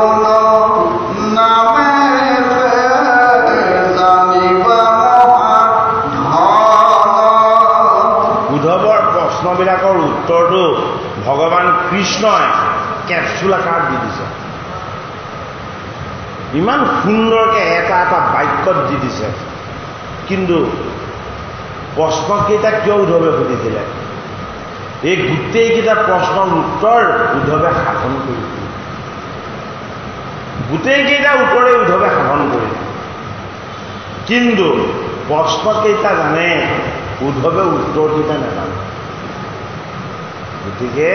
Speaker 2: কোন নামে জানিবা
Speaker 1: উদ্ধৱৰ প্ৰশ্নবিলাকৰ উত্তৰটো ভগৱান কৃষ্ণই কেপচুল আকাৰত দি দিছে ইমান সুন্দৰকৈ এটা এটা বাক্যত দি দিছে কিন্তু প্ৰশ্নকেইটা কিয় উদ্ধৱে সুধিছিলে এই গোটেইকেইটা প্ৰশ্নৰ উত্তৰ উদ্ধৱে সাধন কৰিছিল গোটেইকেইটা উত্তৰে উদ্ধৱে সাধন কৰিলে কিন্তু প্ৰশ্নকেইটা জানে উদ্ধৱে উত্তৰকেইটা নাজানে গতিকে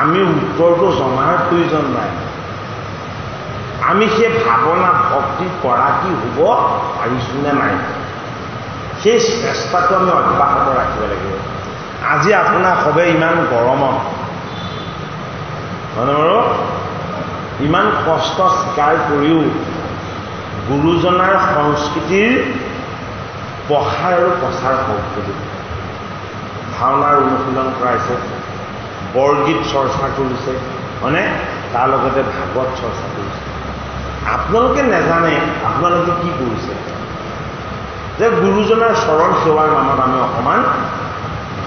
Speaker 1: আমি উত্তৰটো জনাৰ প্ৰয়োজন নাই আমি সেই ভাৱনা ভক্তি কৰা কি হ'ব পাৰিছোঁ নে নাই সেই চেষ্টাটো আমি অব্যাহত ৰাখিব লাগিব আজি আপোনাৰ সবে ইমান গৰমত হয়নে বাৰু ইমান কষ্ট স্বীকাৰ কৰিও গুৰুজনাৰ সংস্কৃতিৰ প্ৰসাৰ আৰু প্ৰচাৰ হওক বুলি ভাওনাৰ অনুশীলন কৰাইছে বৰগীত চৰ্চা কৰিছে হয়নে তাৰ লগতে ভাগৱত চৰ্চা কৰিছে আপোনালোকে নাজানে আপোনালোকে কি কৰিছে যে গুৰুজনাৰ চৰণ সেৱাৰ নামত আমি অকণমান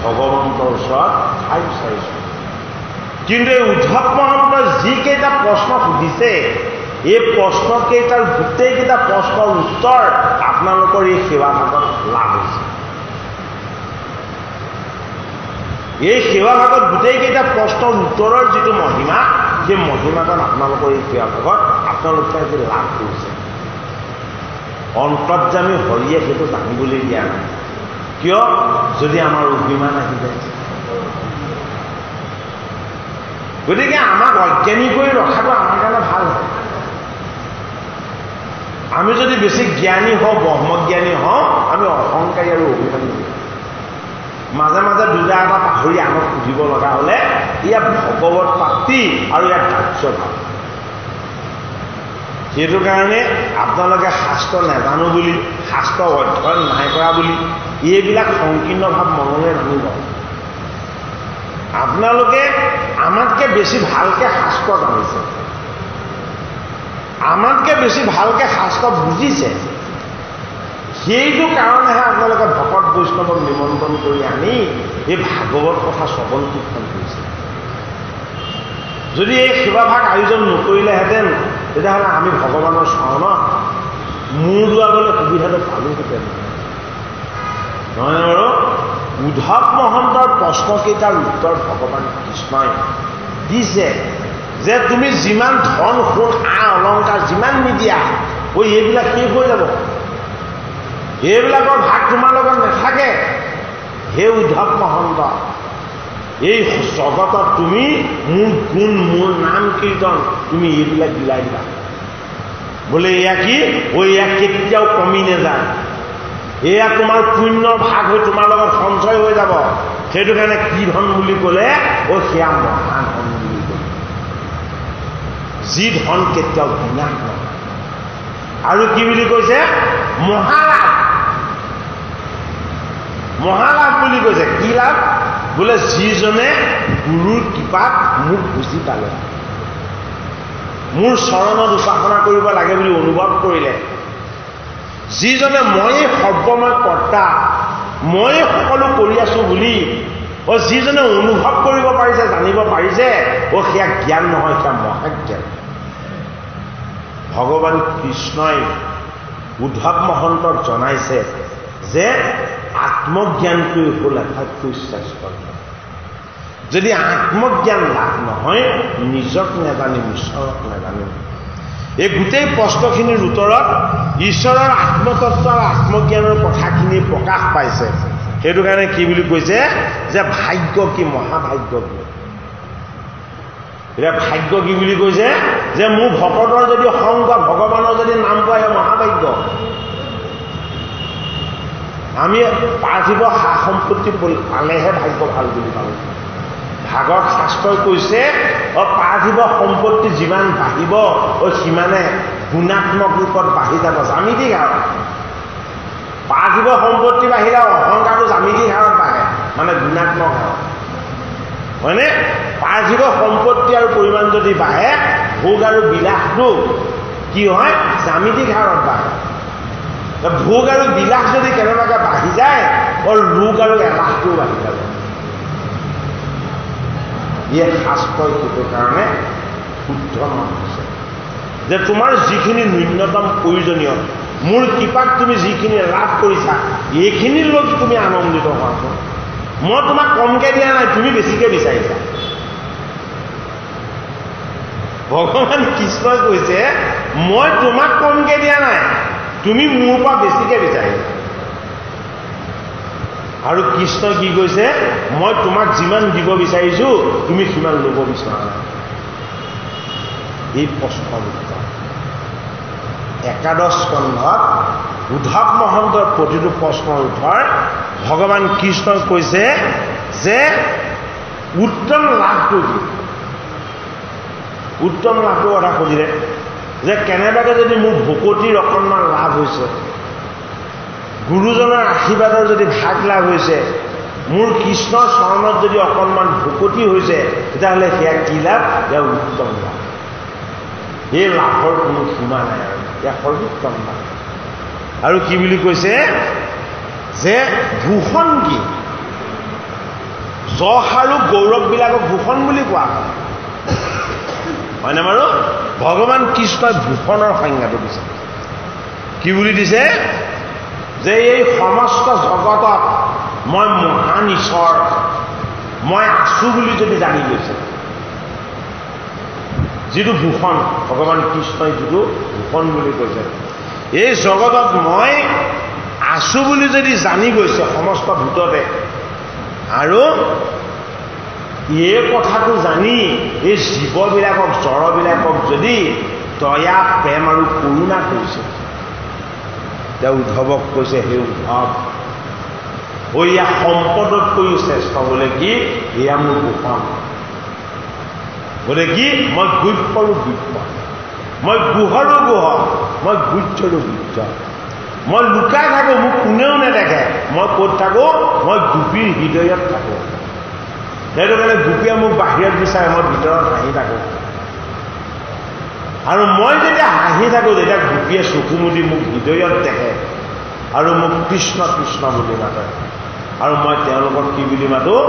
Speaker 1: ভগৱন্তৰ ওচৰত ঠাই বিচাৰিছোঁ কিন্তু এই উদ্ধৱ মহন্তই যিকেইটা প্ৰশ্ন সুধিছে এই প্ৰশ্নকেইটাৰ গোটেইকেইটা প্ৰশ্নৰ উত্তৰ আপোনালোকৰ এই সেৱা ভাগত লাভ হৈছে এই সেৱা ভাগত গোটেইকেইটা প্ৰশ্নৰ উত্তৰৰ যিটো মহিমা সেই মহিমাকণ আপোনালোকৰ এই সেৱা ভাগত আপোনালোকে আজি লাভ কৰিছে অন্তৰ্যামী হৰিয়ে সেইটো জানিবলৈ দিয়া নাই কিয় যদি আমাৰ অভিমান আহি যায় গতিকে আমাক অজ্ঞানী কৰি ৰখাটো আমাৰ কাৰণে ভাল হয় আমি যদি বেছি জ্ঞানী হওঁ ব্ৰহ্মজ্ঞানী হওঁ আমি অহংকাৰী আৰু অভিমানী মাজে মাজে দুটা এটা পাহৰি আনক সুধিব লগা হ'লে ইয়াত ভগৱত প্ৰাপ্তি আৰু ইয়াত দাস্য ভাৱ সেইটো কাৰণে আপোনালোকে শাস্ত্ৰ নাজানো বুলি শাস্ত্ৰ অধ্যয়ন নাই কৰা বুলি এইবিলাক সংকীৰ্ণ ভাৱ মনলৈ নানিব আপোনালোকে আমাতকৈ বেছি ভালকৈ শাস্ত্ৰ জানিছে আমাতকৈ বেছি ভালকৈ শাস্ত্ৰ বুজিছে সেইটো কাৰণেহে আপোনালোকে ভকত বৈষ্ণৱক নিমন্ত্ৰণ কৰি আনি এই ভাগৱত কথা শ্ৰৱণ কীৰ্তন কৰিছে যদি এই সেৱাভাগ আয়োজন নকৰিলেহেঁতেন তেতিয়াহ'লে আমি ভগৱানৰ চৰণত মূৰ দোৱাবলৈ সুবিধাটো পালোহেঁতেন নহয় বাৰু উদ্ধৱ মহন্তৰ প্ৰশ্নকেইটাৰ উত্তৰ ভগৱান কৃষ্ণই দিছে যে তুমি যিমান ধন সোণ অলংকাৰ যিমান নিদিয়া এইবিলাক শেষ হৈ যাব এইবিলাকৰ ভাগ তোমাৰ লগত নাথাকে হে উদ্ধৱ মহন্ত এই জগতত তুমি মোৰ গুণ মোৰ নাম কীৰ্তন তুমি এইবিলাক বিলাই দিবা বোলে এয়া কি এয়া কেতিয়াও কমি নাযায় এয়া তোমাৰ পুণ্যৰ ভাগ হৈ তোমাৰ লগত সঞ্চয় হৈ যাব সেইটো কাৰণে কি ধন বুলি ক'লে সেয়া মহান ধন বুলি ক'লে যি ধন কেতিয়াও বিনাশ নহয় আৰু কি বুলি কৈছে মহালাভ মহালাভ বুলি কৈছে কি লাভ বোলে যিজনে গুৰুৰ কৃপাত মোক বুজি পালে মোৰ চৰণত উপাসনা কৰিব লাগে বুলি অনুভৱ কৰিলে যিজনে ময়ে সৰ্বময় কৰ্তা ময়ে সকলো কৰি আছো বুলি যিজনে অনুভৱ কৰিব পাৰিছে জানিব পাৰিছে সেয়া জ্ঞান নহয় সেয়া মহাজ্ঞান ভগৱান কৃষ্ণই উদ্ধৱ মহন্তক জনাইছে যে আত্মজ্ঞানটোৱে হ'ল আটাইতকৈ শ্ৰেষ্ঠ যদি আত্মজ্ঞান লাভ নহয় নিজক নাজানিম ঈশ্বৰক নাজানিম এই গোটেই প্ৰশ্নখিনিৰ উত্তৰত ঈশ্বৰৰ আত্মতত্ত্ব আৰু আত্মজ্ঞানৰ কথাখিনি প্ৰকাশ পাইছে সেইটো কাৰণে কি বুলি কৈছে যে ভাগ্য কি মহাভাগ্য কি এতিয়া ভাগ্য কি বুলি কৈছে যে মোৰ ভকতৰ যদি সংগ ভগৱানৰ যদি নাম পোৱা সেই মহাভাগ্য আমি পাৰ্থিৱ সা সম্পত্তি পালেহে ভাগ্য ভাল বুলি পালোঁ ভাগৱত শাস্ত্ৰই কৈছে পাৰ্থিৱ সম্পত্তি যিমান বাঢ়িব সিমানে গুণাত্মক ৰূপত বাঢ়ি যাব জামিতি হাৰত পাৰ্থিৱ সম্পত্তি বাঢ়িলে অহংকাৰটো জামিতি হাৰত বাঢ়ে মানে গুণাত্মক হাৰত হয়নে পাৰ্থিৱ সম্পত্তি আৰু পৰিমাণ যদি বাঢ়ে ভোগ আৰু বিলাসটো কি হয় জামিতিক হাৰত বাঢ়ে ভোগ আৰু বিলাস যদি কেনেবাকৈ বাঢ়ি যায় ৰোগ আৰু এলাহটোও বাঢ়ি যাব ইয়ে শাস্ত্ৰই সেইটো কাৰণে শুদ্ধ মত হৈছে যে তোমাৰ যিখিনি ন্যূনতম প্ৰয়োজনীয় মোৰ কৃপাক তুমি যিখিনি লাভ কৰিছা এইখিনিৰ লৈ তুমি আনন্দিত হোৱাচোন মই তোমাক কমকৈ দিয়া নাই তুমি বেছিকৈ বিচাৰিছা ভগৱান কৃষ্ণই কৈছে মই তোমাক কমকৈ দিয়া নাই তুমি মোৰ পৰা বেছিকৈ বিচাৰিছা আৰু কৃষ্ণই কি কৈছে মই তোমাক যিমান দিব বিচাৰিছো তুমি সিমান ল'ব বিচৰা নাই এই প্ৰশ্নৰ উত্তৰ একাদশ স্কন্ধত উদ্ধৱ মহন্তৰ প্ৰতিটো প্ৰশ্নৰ উত্তৰ ভগৱান কৃষ্ণই কৈছে যে উত্তম লাভটো কি উত্তম লাভটো কথা সুধিলে যে কেনেবাকৈ যদি মোৰ ভকতিৰ অকণমান লাভ হৈছে গুৰুজনৰ আশীৰ্বাদৰ যদি ভাগ লাভ হৈছে মোৰ কৃষ্ণৰ চৰণত যদি অকণমান ভকতি হৈছে তেতিয়াহ'লে সেয়া কি লাভ ইয়াৰ উত্তম লাভ এই লাভৰ কোনো সীমা নাই আৰু ইয়াৰ সৰ্বোত্তম লাভ আৰু কি বুলি কৈছে যে ভূষণ কি যশ আৰু গৌৰৱবিলাকক ভূষণ বুলি কোৱা হয়নে বাৰু ভগৱান কৃষ্ণই ভূষণৰ সংজ্ঞাটো দিছে কি বুলি দিছে যে এই সমস্ত জগতত মই মহান ঈশ্বৰ মই আছো বুলি যদি জানি গৈছে যিটো ভূষণ ভগৱান কৃষ্ণই যিটো ভূষণ বুলি কৈছে এই জগতত মই আছো বুলি যদি জানি গৈছে সমস্ত ভূততে আৰু এই কথাটো জানি এই জীৱবিলাকক জড়বিলাকক যদি দয়া প্ৰেম আৰু কৰুণা কৰিছে তেওঁ উদ্ধৱক কৈছে সেই উদ্ধৱ এয়া সম্পদতকৈও শ্ৰেষ্ঠ বোলে কি এয়া মোৰ ভূষণ বোলে কি মই গুহ্যৰো গুহ্য মই গুহৰো গুহ মই গুহ্যৰো গুহ্য মই লুকাই থাকোঁ মোক কোনেও নেদেখে মই ক'ত থাকোঁ মই গোপীৰ হৃদয়ত থাকোঁ সেইটো কাৰণে গোপীয়ে মোক বাহিৰত বিচাৰে মই ভিতৰত হাঁহি থাকোঁ আৰু মই যেতিয়া হাঁহি থাকোঁ তেতিয়া গোপীয়ে চকু মুদি মোক হৃদয়ত দেখে আৰু মোক কৃষ্ণ কৃষ্ণ বুলি মাতে আৰু মই তেওঁলোকক কি বুলি মাতোঁ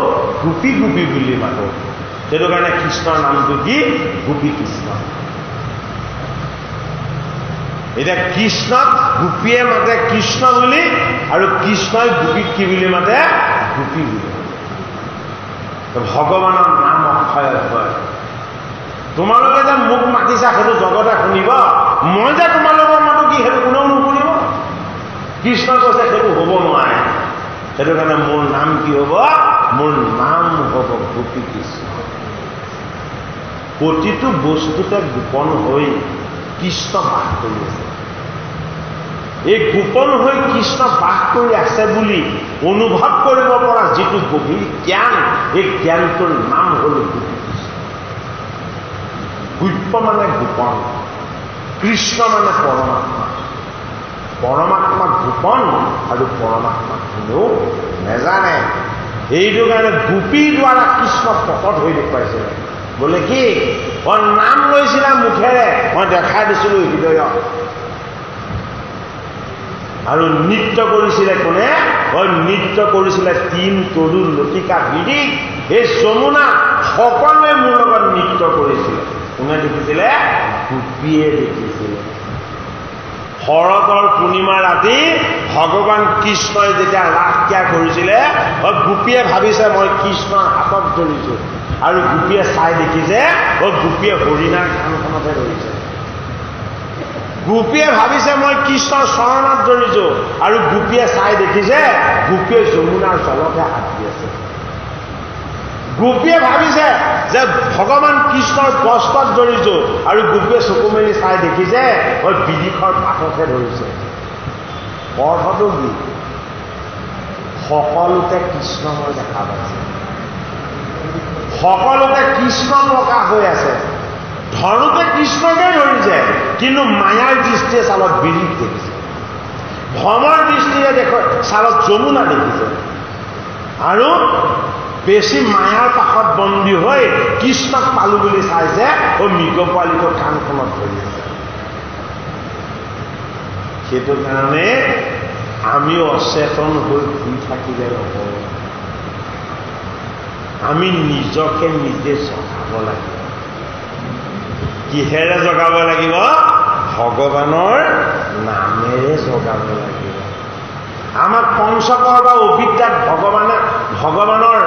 Speaker 1: গোপী গোপী বুলি মাতোঁ সেইটো কাৰণে কৃষ্ণৰ নামটো কি গোপী কৃষ্ণ এতিয়া কৃষ্ণক গোপীয়ে মাতে কৃষ্ণ বুলি আৰু কৃষ্ণই গোপীক কি বুলি মাতে গোপী বুলি ভগৱানৰ নাম অক্ষয় হয় তোমালোকে যে মোক মাতিছা সেইটো জগতে শুনিব মই যে তোমালোকৰ মাতো কি সেইটো কোনেও নুশুনিব কৃষ্ণ কৈছে সেইটো হ'ব নোৱাৰে সেইটো কাৰণে মোৰ নাম কি হ'ব মোৰ নাম হ'ব গোপী কৃষ্ণ প্ৰতিটো বস্তুতে গোপন হৈ কৃষ্ণ বাস কৰি আছে এই গোপন হৈ কৃষ্ণ বাস কৰি আছে বুলি অনুভৱ কৰিব পৰা যিটো গভীৰ জ্ঞান এই জ্ঞানটোৰ নাম হ'ল গোপী কৃষ্ণ গুহ্য মানে গোপন কৃষ্ণ মানে পৰমাত্মা পৰমাত্মা গোপন আৰু পৰমাত্মা কোনেও নেজানে এইটো কাৰণে গোপীৰ দ্বাৰা কৃষ্ণ প্ৰকট হৈ দেখুৱাইছিলে বোলে কি মই নাম লৈছিলা মুখেৰে মই দেখাই দিছিলোঁ হৃদয়ত আৰু নৃত্য কৰিছিলে কোনে নৃত্য কৰিছিলে 3 তৰু লতিকা বিধি এই যমুনা সকলোৱে মোৰ লগত নৃত্য কৰিছিলে কোনে দেখিছিলে গোপীয়ে দেখিছিলে শৰতৰ পূৰ্ণিমা ৰাতি ভগৱান কৃষ্ণই যেতিয়া ৰাস ত্যাগ কৰিছিলে গোপীয়ে ভাবিছে মই কৃষ্ণৰ হাতত ধৰিছোঁ আৰু গোপীয়ে চাই দেখিছে গোপীয়ে হৰিণাৰ কাণখনতে ধৰিছে গোপীয়ে ভাবিছে মই কৃষ্ণৰ চৰণত ধৰিছোঁ আৰু গোপীয়ে চাই দেখিছে গোপীয়ে যমুনাৰ জলতে হাত দি আছে গোপীয়ে ভাবিছে যে ভগৱান কৃষ্ণৰ বস্ত্ৰত ধৰিছোঁ আৰু গোপীয়ে চকু মেলি চাই দেখিছে বিদিশৰ পাততহে ধৰিছে অৰ্থটো কি সকলোতে কৃষ্ণ মই দেখা পাইছে সকলোতে কৃষ্ণ প্ৰকাশ হৈ আছে ধৰোতে কৃষ্ণকে ধৰিছে কিন্তু মায়াৰ দৃষ্টিয়ে চালত বিৰিখ দেখিছে ভ্ৰমৰ দৃষ্টিৰে চালত যমুনা দেখিছে আৰু বেছি মায়াৰ পাশত বন্দী হৈ কৃষ্ণক পালো বুলি চাইছে মৃগ পোৱালিটো কাণখনত ধৰি আছে সেইটো কাৰণে আমি অচেতন হৈ শুই থাকিলে নহ'ব আমি নিজকে নিজে জগাব লাগিব কিহেৰে জগাব লাগিব ভগৱানৰ নামেৰে জগাব লাগিব আমাক পঞ্চকৰ অবিদ্যাত ভগৱানৰ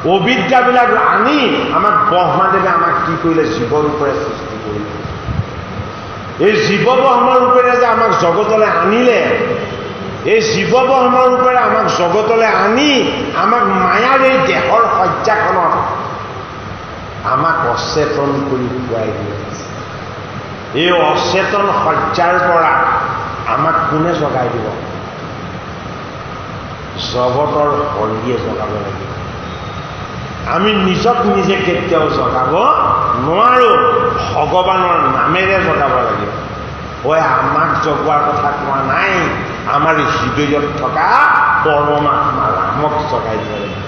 Speaker 1: অবিদ্যাবিলাক আনি আমাক ব্ৰহ্মাদেৱে আমাক কি কৰিলে জীৱৰূপেৰে সৃষ্টি কৰিলে এই জীৱ ব্ৰহ্মৰ ৰূপেৰে যে আমাক জগতলৈ আনিলে এই জীৱ ব্ৰহ্মৰ ৰূপেৰে আমাক জগতলৈ আনি আমাক মায়াৰ এই দেহৰ সজ্জাখনত আমাক অচেতন কৰি খুৱাই দিয়ে এই অচেতন সজ্জাৰ পৰা আমাক কোনে জগাই দিব জগতৰ হৰিয়ে জগাব লাগিব আমি নিজক নিজে কেতিয়াও জগাব নোৱাৰো ভগৱানৰ নামেৰে জগাব লাগিব আমাক জগোৱাৰ কথা কোৱা নাই আমাৰ হৃদয়ত থকা পৰমাত্মা ৰামক জগাই দিব লাগিব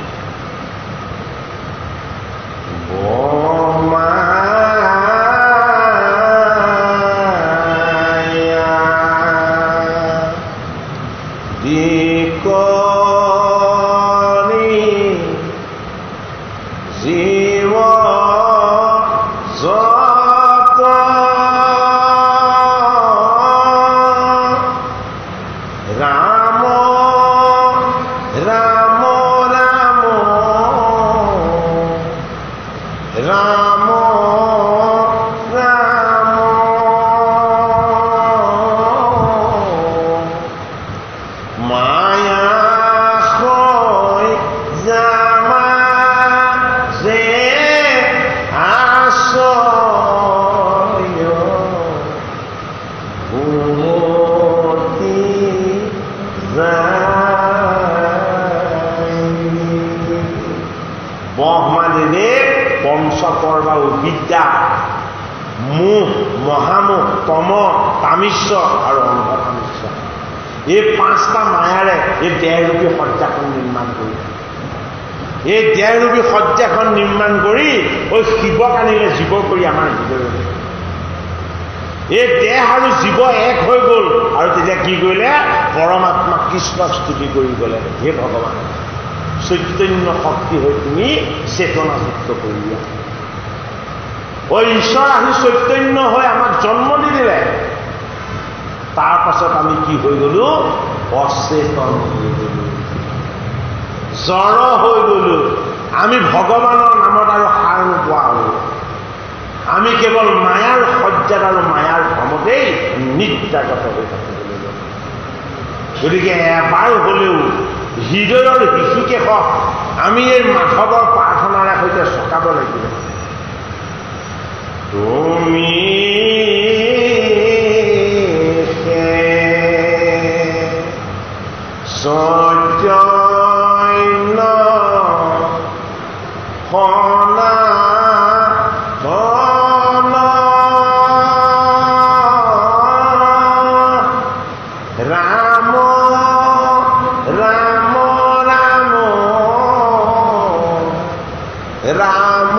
Speaker 1: বিদ্যা মোহ মহামোহ তম তামিশ্য আৰু অন্ধতামিশ্য এই পাঁচটা মায়াৰে এই দেহৰূপী সজ্জাখন নিৰ্মাণ কৰি এই দেহৰূপী সজ্জাখন নিৰ্মাণ কৰি শিৱক আনিলে জীৱ কৰি আমাৰ হৃদয়ত এই দেহ আৰু জীৱ এক হৈ গ'ল আৰু তেতিয়া কি কৰিলে পৰমাত্মা কৃষ্ণক স্তুতি কৰি গ'লে হে ভগৱান চৈতন্য শক্তি হৈ তুমি চেতনাযুক্ত কৰি দিয়া ঈশ্বৰ আহি চৈতন্য হৈ আমাক জন্ম দি দিলে তাৰ পাছত আমি কি হৈ গলো অচেতন হৈ গলো জড় হৈ গলো আমি ভগৱানৰ নামত আৰু সাৰ নোপোৱা হলো আমি কেৱল মায়াৰ সজ্জাত আৰু মায়াৰ ভ্ৰমতেই নিত্যাগত হৈ থাকিবলৈ গলো গতিকে এবাৰ হলেও হৃদয়ৰ শিশুকেশক আমি এই মাধৱৰ প্ৰাৰ্থনাৰে সৈতে চকাব লাগিব তুমি সত্যন্য সনাতন ৰাম ৰাম ৰাম ৰাম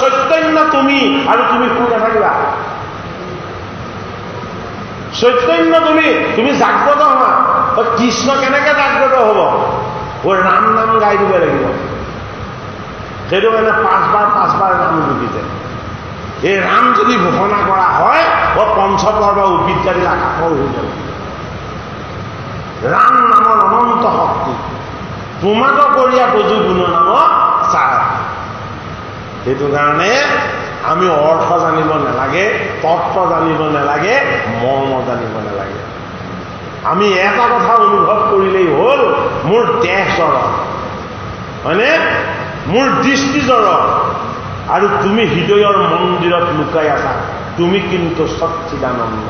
Speaker 1: চৈতন্য তুমি আৰু তুমি শুই নাথাকিবা চৈতন্য তুমি জাগ্ৰত হোৱা কৃষ্ণ কেনেকে জাগ্ৰত হ'ব ৰাম নাম গাই দিব লাগিব সেইটো কাৰণে পাঁচবাৰ নাম জুবিছে এই ৰাম যদি ঘোষণা কৰা হয় পঞ্চপৰ্ব উদ্ভিদবিলাক আখৰ হৈ যাব ৰাম নামৰ অনন্ত শক্তি তোমাক কৰিয়া বজু গুণ নাম চাৰ সেইটো কাৰণে আমি অৰ্থ জানিব নালাগে তত্ত্ব জানিব নালাগে মৰ্ম জানিব নালাগে আমি এটা কথা অনুভৱ কৰিলেই হ'ল মোৰ দেহ জড় হয়নে মোৰ দৃষ্টি জড় আৰু তুমি হৃদয়ৰ মন্দিৰত লুকাই আছা, তুমি কিন্তু সচ্চিদানন্দ,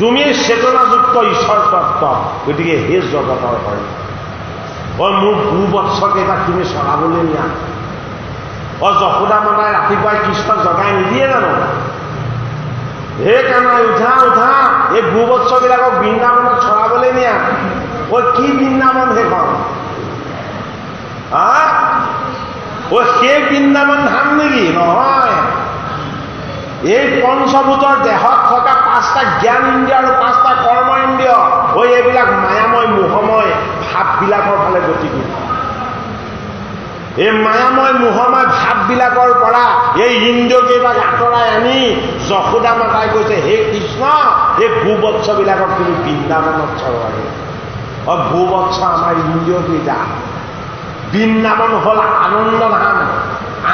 Speaker 1: তুমি চেতনাযুক্ত ঈশ্বৰ তত্ত্ব। গতিকে হে জগতৰ হয়, মোৰ ভূবৎসকেইটাক তুমি চলাবলৈ নিয়া। যশোদা মাতাই ৰাতিপুৱাই কৃষ্ণক জগাই নিদিয়ে জানো? হে কানাই উঠা উঠা, এই ভূবৎসবিলাকক বৃন্দাবনত চলাবলৈ নিয়া। কি বৃন্দাবন সেইখন? সেই বৃন্দাবন ধাম নেকি? নহয়, এই পঞ্চভূতৰ দেহত থকা 5টা জ্ঞান ইন্দ্ৰিয় আৰু 5টা কৰ্ম ইন্দ্ৰিয়, এইবিলাক মায়াময় মোহময় ভাৱবিলাকৰ ফালে গতি কৰিব। এই মায়াময় মোহময় ভাৱবিলাকৰ পৰা এই ইন্দ্ৰিয়কেইটাক আঁতৰাই আনি যশোদা মাতাই কৈছে, হে কৃষ্ণ, এই ভূবৎসবিলাকক তুমি বৃন্দাবনত চলাগে। ভূবৎস আমাৰ ইন্দ্ৰিয়কেইটা, বৃন্দাবন হ'ল আনন্দ ধাম,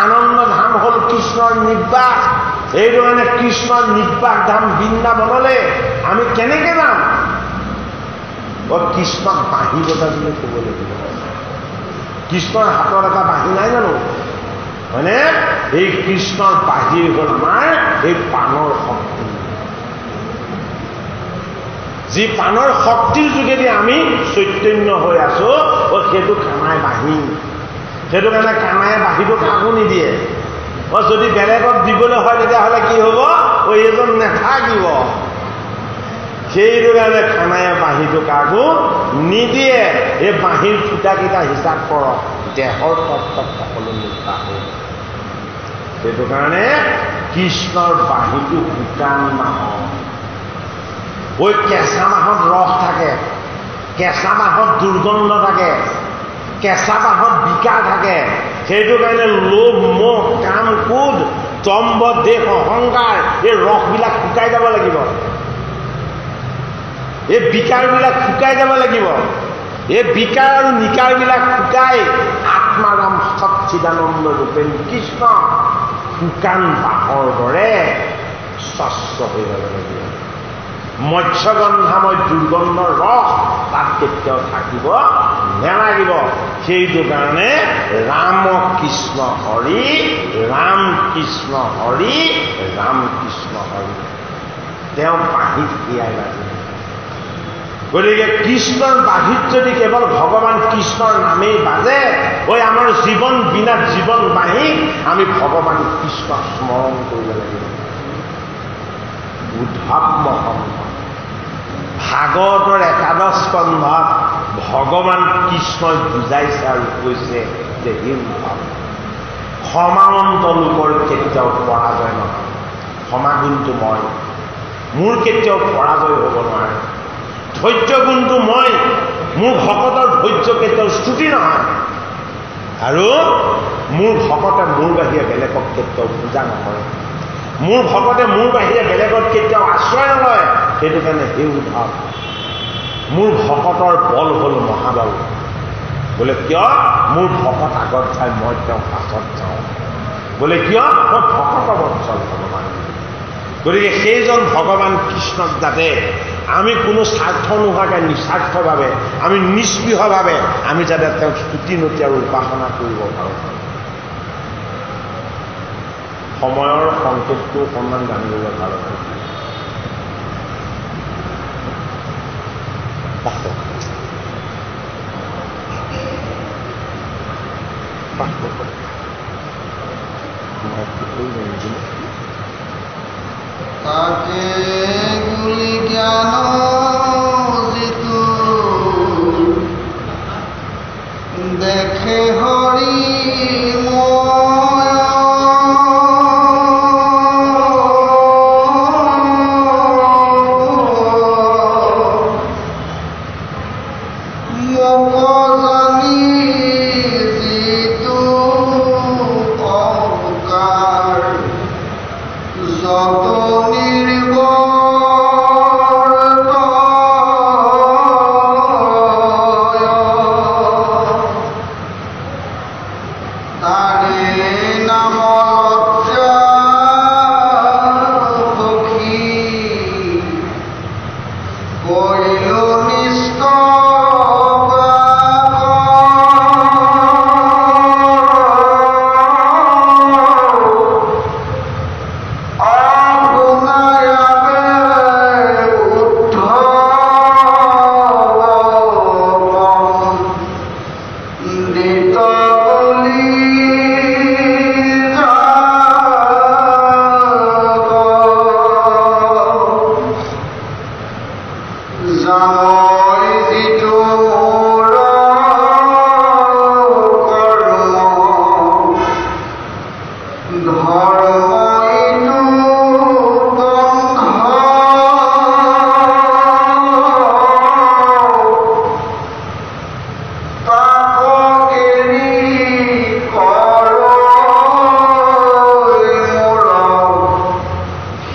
Speaker 1: আনন্দ ধাম হ'ল কৃষ্ণৰ নিবাস। এইটো কাৰণে কৃষ্ণৰ নিবাস ধাম বৃন্দাবনলৈ আমি কেনেকে যাম? কৃষ্ণক বাঁহী বজাবলৈ ক'ব লাগিব। কৃষ্ণৰ হাতত এটা বাঁহী নাই জানো? হয়নে? এই কৃষ্ণৰ বাঁহী হ'ল আমাৰ এই পাণৰ শক্তি, যি পাণৰ শক্তিৰ যোগেদি আমি চৈতন্য হৈ আছো। সেইটো কানাই বাঁহী। সেইটো কাৰণে কানায়ে বাঁহীটো কাকো নিদিয়ে। যদি বেলেগক দিবলৈ হয় তেতিয়াহ'লে কি হ'ব? এইজন নাথাকিব। সেইটো কাৰণে কানায়ে বাঁহীটো কাকো নিদিয়ে। এই বাঁহীৰ ফুটাকেইটা হিচাপ কৰক, দেহৰ তত্ত্বত সকলো নিৰ্বাহ হ'ল। সেইটো কাৰণে কৃষ্ণৰ বাঁহীটো শুকান মাহত, কেঁচা মাহত ৰস থাকে, কেঁচা মাহত দুৰ্গন্ধ থাকে, কেঁচা মাহত বিকাৰ থাকে। সেইটো কাৰণে লোভ মোহ কাম ক্ৰোধ দম্ভ দেশ অহংকাৰ, এই ৰসবিলাক শুকাই যাব লাগিব, এই বিকাৰবিলাক শুকাই যাব লাগিব। এই বিকাৰ আৰু নিকাৰবিলাক শুকাই আত্মাৰাম সচ্চিদানন্দ ৰূপেণ কৃষ্ণ শুকান বাঁহৰ দৰে স্বচ্ছ হৈ যাব লাগিব। মৎস্যগন্ধাময় দুৰ্গন্ধৰ ৰস তাত কেতিয়াও থাকিব নালাগিব। সেইটো কাৰণে ৰাম কৃষ্ণ হৰি, ৰাম কৃষ্ণ হৰি, ৰাম কৃষ্ণ হৰি, তেওঁ বাঁহীত জীয়াই লাগে। গতিকে কৃষ্ণৰ বাঁহীত যদি কেৱল ভগৱান কৃষ্ণৰ নামেই বাজে, আমাৰ জীৱন বিনা জীৱন বাঁহী আমি ভগৱান কৃষ্ণক স্মৰণ কৰিব লাগিব। উদ্ধৱ ভাগৱতৰ ১১ স্কন্ধত ভগৱান কৃষ্ণই বুজাইছে আৰু কৈছে যে হে উদ্ধৱ, ক্ষমাৱন্ত লোকৰ কেতিয়াও পৰাজয় নহয়। ক্ষমা গুণটো মই, মোৰ কেতিয়াও পৰাজয় হ'ব নোৱাৰে। ধৈৰ্য গুণটো মই, মোৰ ভকতৰ ধৈৰ্য কেতিয়াও স্তুতি নহয়। আৰু মোৰ ভকতে মোৰ বাহিৰে বেলেগক কেতিয়াও পূজা নকৰে, মোৰ ভকতে মোৰ বাহিৰে বেলেগত কেতিয়াও আশ্ৰয় নলয়। সেইটো কাৰণে হে উদ্ধৱ, মোৰ ভকতৰ বল হ'ল মহাবল। বোলে কিয়? মোৰ ভকত আগত যায়, মই তেওঁ পাছত যাওঁ। বোলে কিয়? মই ভকত বৎসল ভগৱান। গতিকে সেইজন ভগৱান কৃষ্ণক যাতে আমি কোনো স্বাৰ্থ নোহোৱাকৈ নিস্বাৰ্থভাৱে, আমি নিস্পৃহভাৱে আমি যাতে তেওঁক স্তুতি নতি আৰু উপাসনা কৰিব পাৰোঁ। সময়ৰ সংকেতটো অকণমান জানিবলৈ ভাল হ'ব।
Speaker 2: তাকে গুলি জ্ঞান যিটো দেখে হৰি যামই যিটো মোৰ কৰ্ম ধৰ্মইটো বন্ধ তাক এৰি কৰৈ মোৰ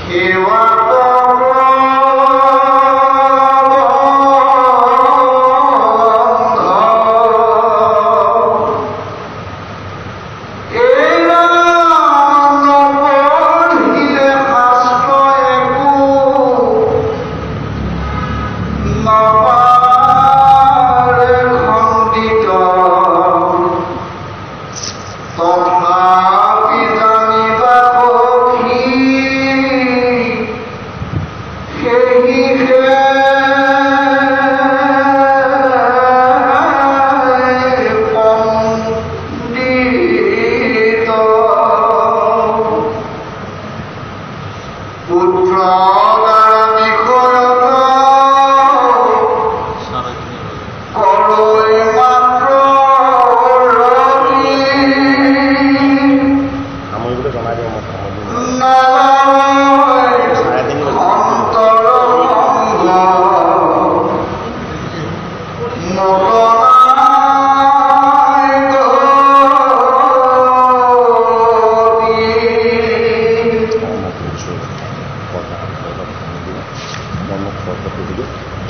Speaker 2: সেৱা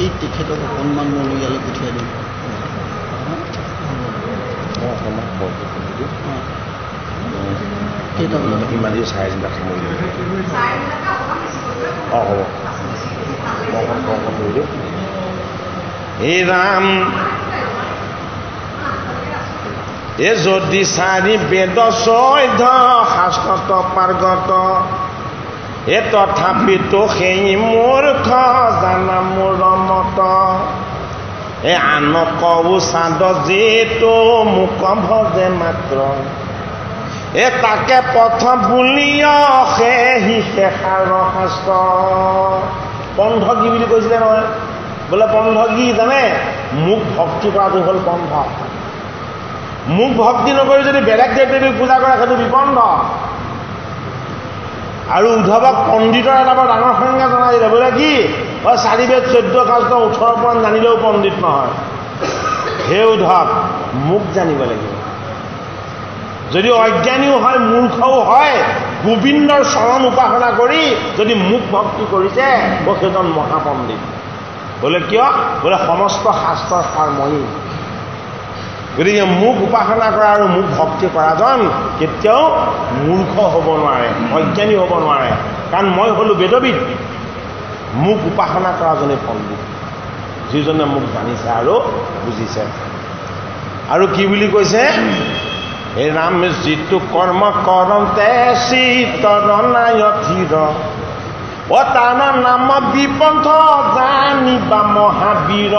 Speaker 3: এই তেখেতক অকণমান মই ইয়ালৈ পঠিয়াই দিম কেইটা বজাত
Speaker 1: ইমান দেৰি চাৰে চিন্তা সামৰি অঁ হ'ব কৰি দিওঁ হে ৰাম এ যদি চাৰি বেদ চৈধ্য শাস্ত্ৰত পাৰ্গত এ তথাপিতো সেই মূৰ্খ জানা মোৰ মত এ আন কও চাদ যিটো মোক ভজে মাত্ৰ এ তাকে পথ বুলিয় সেহি শেষাৰ শাস্ত্ৰ পন্থ কি বুলি কৈছিলে নহয় বোলে পন্থ কি জানে মোক ভক্তি কৰাটো হ'ল পন্থ মোক ভক্তি নকৰি যদি বেলেগ দেৱ দেৱীক পূজা কৰে সেইটো বিপন্থ আৰু উদ্ধৱক পণ্ডিতৰ এটা বৰ ডাঙৰ সংজ্ঞা জনাই দিলে বোলে কি চাৰি বেদ 14 শাস্ত্ৰ 18 পুৰাণ জানিলেও পণ্ডিত নহয় হে উদ্ধৱ মোক জানিব লাগিব যদি অজ্ঞানীও হয় মূৰ্খও হয় গোবিন্দৰ চৰণ উপাসনা কৰি যদি মোক ভক্তি কৰিছে সেইজন মহাপণ্ডিত বোলে কিয় বোলে সমস্ত শাস্ত্ৰৰ সাৰ ময়ি গতিকে মোক উপাসনা কৰা আৰু মোক ভক্তি কৰাজন কেতিয়াও মূৰ্খ হ'ব নোৱাৰে অজ্ঞানী হ'ব নোৱাৰে কাৰণ মই হ'লো বেদবিদ মোক উপাসনা কৰাজনে পণ্ডিত যিজনে মোক জানিছে আৰু বুজিছে আৰু কি বুলি কৈছে হে ৰাম যিটো কৰ্ম কৰন্তে চিতৰণায় থিৰ অ তাৰ নাম বিপন্থ জানিবা মহাবীৰ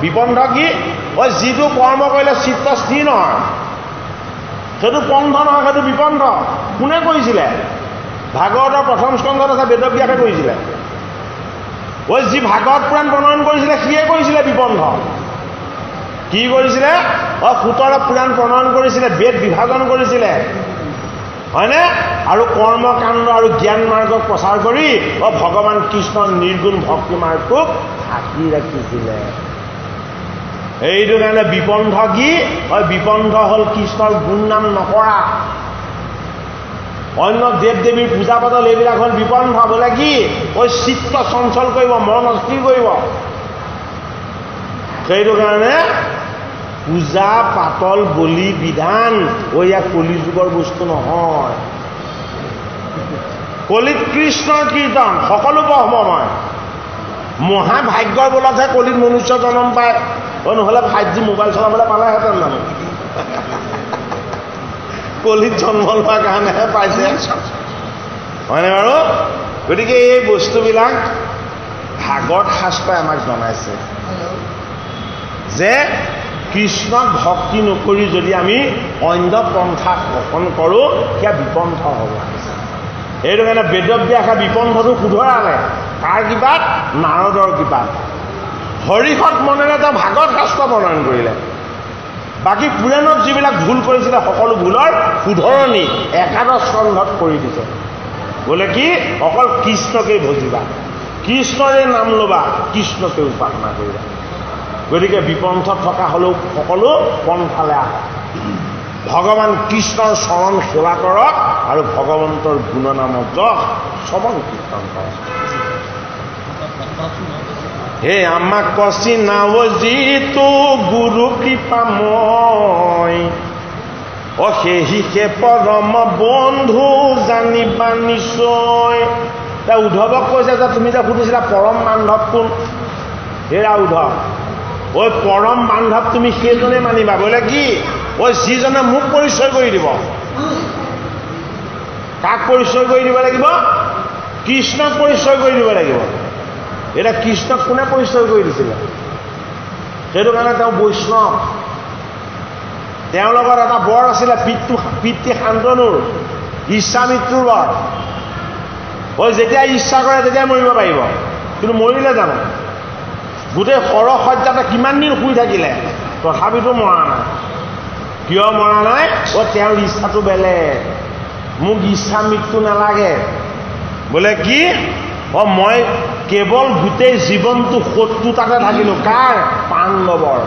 Speaker 1: বিপন্থ কি যিটো কৰ্ম কৰিলে চিত্ত স্থিৰ নহয় সেইটো পন্থ নহয় সেইটো বিপন্থ কোনে কৰিছিলে ভাগৱতৰ প্ৰথম স্কন্ধত আছে বেদব্যাসে কৰিছিলে যি ভাগৱত পুৰাণ প্ৰণয়ন কৰিছিলে সিয়ে কৰিছিলে বিপন্থ কি কৰিছিলে 17 পুৰাণ প্ৰণয়ন কৰিছিলে বেদ বিভাজন কৰিছিলে হয়নে আৰু কৰ্মকাণ্ড আৰু জ্ঞান মাৰ্গক প্ৰচাৰ কৰি ভগৱান কৃষ্ণৰ নিৰ্গুণ ভক্তি মাৰ্গটোক ঢাকি ৰাখিছিলে এইটো কাৰণে বিপন্থ কি বিপন্থ হ'ল কৃষ্ণৰ গুণ নাম নকৰা অন্য দেৱ দেৱীৰ পূজা পাতল এইবিলাক হ'ল বিপন্থ বোলে কি চিত্ত চঞ্চল কৰিব মন অস্থিৰ কৰিব সেইটো কাৰণে পূজা পাতল বলি বিধান ইয়াত কলিযুগৰ বস্তু নহয় কলিত কৃষ্ণৰ কীৰ্তন সকলো ব্ৰহ্মময় মহাভাগ্যৰ বলতহে কলিত মনুষ্য জন্ম পায় নহ'লে 5G মোবাইল চলাবলৈ পালেহেঁতেন জানো কলিত জন্ম লোৱাৰ কাৰণেহে পাইছে হয়নে বাৰু গতিকে এই বস্তুবিলাক ভাগৱত শাস্ত্ৰই আমাক জনাইছে যে কৃষ্ণক ভক্তি নকৰি যদি আমি অন্য পন্থা গ্ৰহণ কৰোঁ সেয়া বিপন্থ হ'ব সেইটো কাৰণে বেদব্যাসে বিপন্থটো শুধৰালে কাৰ কৃপাত নাৰদৰ কৃপাত হৰিষত মনেৰে তেওঁ ভাগৱত শাস্ত্ৰ বৰ্ণন কৰিলে। বাকী পুৰাণত যিবিলাক ভুল কৰিছিলে সকলো ভুলৰ শুধৰণি একাদশ স্কন্ধত কৰি দিছে। বোলে কি অকল কৃষ্ণকে ভজিবা, কৃষ্ণৰে নাম ল'বা, কৃষ্ণকে উপাসনা কৰিবা। গতিকে বিপন্থত থকা হ'লেও সকলো পন্থালে আহা, ভগৱান কৃষ্ণৰ চৰণ সেৱা কৰক আৰু ভগৱন্তৰ গুণনাম যশ শ্ৰৱণ কীৰ্তন কৰক। হে আমাক কচি নাও যিটো গুৰু কৃপাময়, অশেষে পৰম বন্ধু জানিবা নিশ্চয়। এতিয়া উদ্ধৱক কৈছে যে তুমি যে সুধিছিলা পৰম বান্ধৱ কোন, হেৰা উদ্ধৱ, ঐ পৰম বান্ধৱ তুমি সেইজনে মানিবা। বোলে কি, ঐ যিজনে মোক পৰিচয় কৰি দিব। কাক পৰিচয় কৰি দিব লাগিব? কৃষ্ণক পৰিচয় কৰি দিব লাগিব। এতিয়া কৃষ্ণক কোনে পৰিচয় কৰি দিছিলে? সেইটো কাৰণে তেওঁ বৈষ্ণৱ। তেওঁৰ লগত এটা বৰ আছিলে পিতৃ শান্তনুৰ, ইচ্ছা মৃত্যুৰ বৰ। যেতিয়া ইচ্ছা কৰে তেতিয়াই মৰিব পাৰিব, কিন্তু মৰিলে জানো? গোটেই সৰসজ্জাতে কিমান দিন শুই থাকিলে, তথাপিতো মৰা নাই। কিয় মৰা নাই? তেওঁৰ ইচ্ছাটো বেলেগ। মোক ইচ্ছা মৃত্যু নালাগে। বোলে কি, মই কেৱল গোটেই জীৱনটো শত্ৰুতাতে থাকিলোঁ। কাৰ? পাণ্ডৱৰ।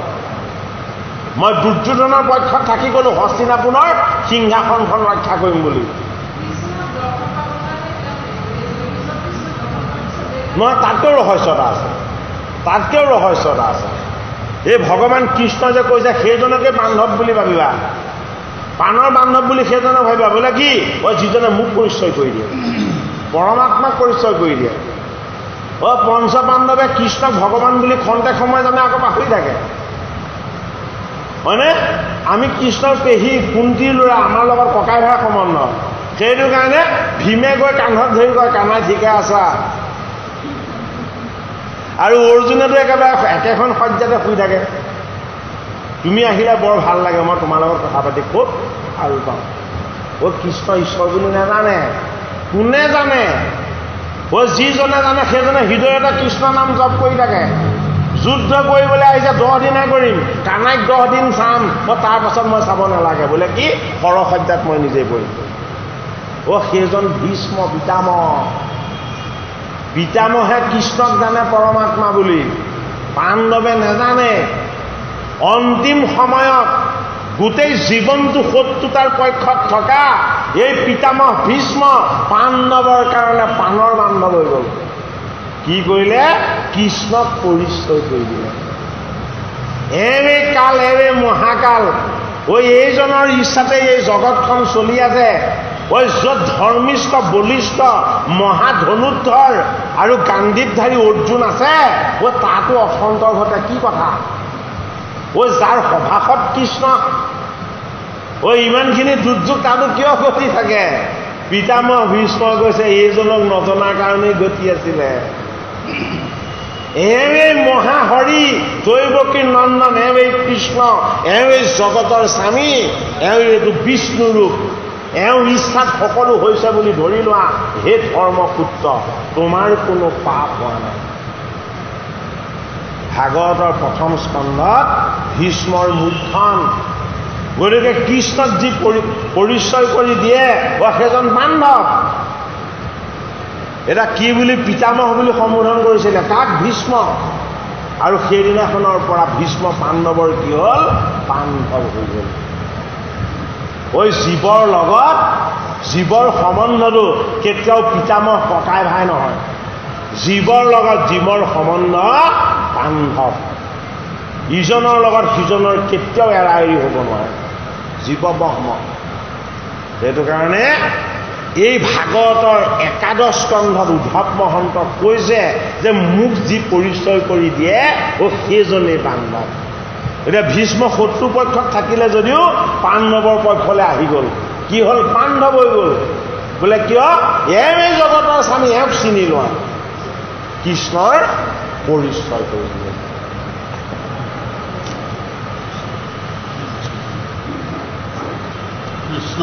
Speaker 1: মই দুৰ্যোধনৰ পক্ষত থাকি গ'লো হস্তিনাপুৰৰ সিংহাসনখন ৰক্ষা কৰিম বুলি। নহয়, তাতকৈও ৰহস্যতা আছে, তাতকৈও ৰহস্যতা আছে। এই ভগৱান কৃষ্ণ যে কৈছে সেইজনকে বান্ধৱ বুলি ভাবিবা, প্ৰাণৰ বান্ধৱ বুলি সেইজনক ভাবিবা। বোলে কি, যিজনে মোক পৰিচয় কৰি দিয়ে, পৰমাত্মাক পৰিচয় কৰি দিয়ে। পঞ্চ পাণ্ডৱে কৃষ্ণক ভগৱান বুলি খন্তেক সময় জানে আকৌ পাহৰি থাকে, হয়নে? আমি কৃষ্ণৰ পেহী কুন্তীৰ ল'ৰা, আমাৰ লগত ককাই ভাই সম্বন্ধ। সেইটো কাৰণে ভীমে গৈ কান্ধত ধৰি কয়, কানাই ঠিকে আছা। আৰু অৰ্জুনেতো একেবাৰে একেখন শয্যাতে শুই থাকে। তুমি আহিলে বৰ ভাল লাগে, মই তোমাৰ লগত কথা পাতি খুব ভাল পাওঁ। কৃষ্ণ ঈশ্বৰ বুলি নাজানে। কোনে জানে? যিজনে জানে সেইজনে হৃদয়তে কৃষ্ণ নাম জপ কৰি থাকে। যুদ্ধ কৰিবলৈ আহিছে 10 দিনে কৰিম, কানাইক 10 দিন চাম, তাৰ পাছত মই চাব নালাগে। বোলে কি, সৰসজ্জাত মই নিজে কৰিম। সেইজন ভীষ্ম পিতামহ। পিতামহে কৃষ্ণক জানে পৰমাত্মা বুলি, পাণ্ডৱে নাজানে। অন্তিম সময়ত গোটেই জীৱনটো শত্ৰুতাৰ পক্ষত থকা এই পিতামহ ভীষ্ম পাণ্ডৱৰ কাৰণে প্ৰাণৰ বান্ধৱ হৈ গ'ল। কি কৰিলে? কৃষ্ণক পৰিচয় কৰি দিলে। এৱে কাল, এৱে মহাকাল। এইজনৰ ইচ্ছাতে এই জগতখন চলি আছে। য'ত ধৰ্মিষ্ঠ, বলিষ্ঠ, মহাধনুদ্ধৰ আৰু গান্ধীপধাৰী অৰ্জুন আছে, তাতো অসন্তৰ ঘটে। কি কথা? যাৰ সভাসত কৃষ্ণ, ইমানখিনি দুৰ্যোগ তাতো কিয় ঘটি থাকে? পিতামহ ভীষ্ম কৈছে এইজনক নজনাৰ কাৰণেই ঘটি আছিলে। এৱেই মহাহৰি দৈৱকী নন্দন, এৱেই কৃষ্ণ, এৱেই জগতৰ স্বামী, এইটো বিষ্ণু ৰূপ। ইচ্ছাত সকলো হৈছে বুলি ধৰি লোৱা। হে ধৰ্মপুত্ৰ, তোমাৰ কোনো পাপ হোৱা নাই। ভাগৱতৰ প্ৰথম স্কন্ধত ভীষ্মৰ মুখখন। গতিকে কৃষ্ণক যি পৰিচয় কৰি দিয়ে, সেইজন বান্ধৱ। এটা কি বুলি পিতামহ বুলি সম্বোধন কৰিছিলে, কাক? ভীষ্ম। আৰু সেইদিনাখনৰ পৰা ভীষ্ম পাণ্ডৱৰ কি হ'ল? বান্ধৱ হৈ গ'ল। জীৱৰ লগত জীৱৰ সম্বন্ধটো কেতিয়াও পিতামহ ককাই ভাই নহয়। জীৱৰ লগত জীৱৰ সম্বন্ধ বান্ধৱ। ইজনৰ লগত সিজনৰ কেতিয়াও এৰা এৰি হ'ব নোৱাৰে। জীৱ ব্ৰহ্ম। সেইটো কাৰণে এই ভাগৱতৰ একাদশ স্কন্ধত উদ্ধৱ মহন্তক কৈছে যে মোক যি পৰিচয় কৰি দিয়ে, সেইজনেই বান্ধৱ। এতিয়া ভীষ্ম শত্ৰু পক্ষত থাকিলে যদিও পাণ্ডৱৰ পক্ষলৈ আহি গ'ল। কি হ'ল? পাণ্ডৱ হৈ গ'ল। বোলে কিয়? এই জগতৰ স্বামী, এওঁক চিনি লোৱা। কৃষ্ণৰ পৰিচয় কৰি দিয়ে।
Speaker 2: কৃষ্ণ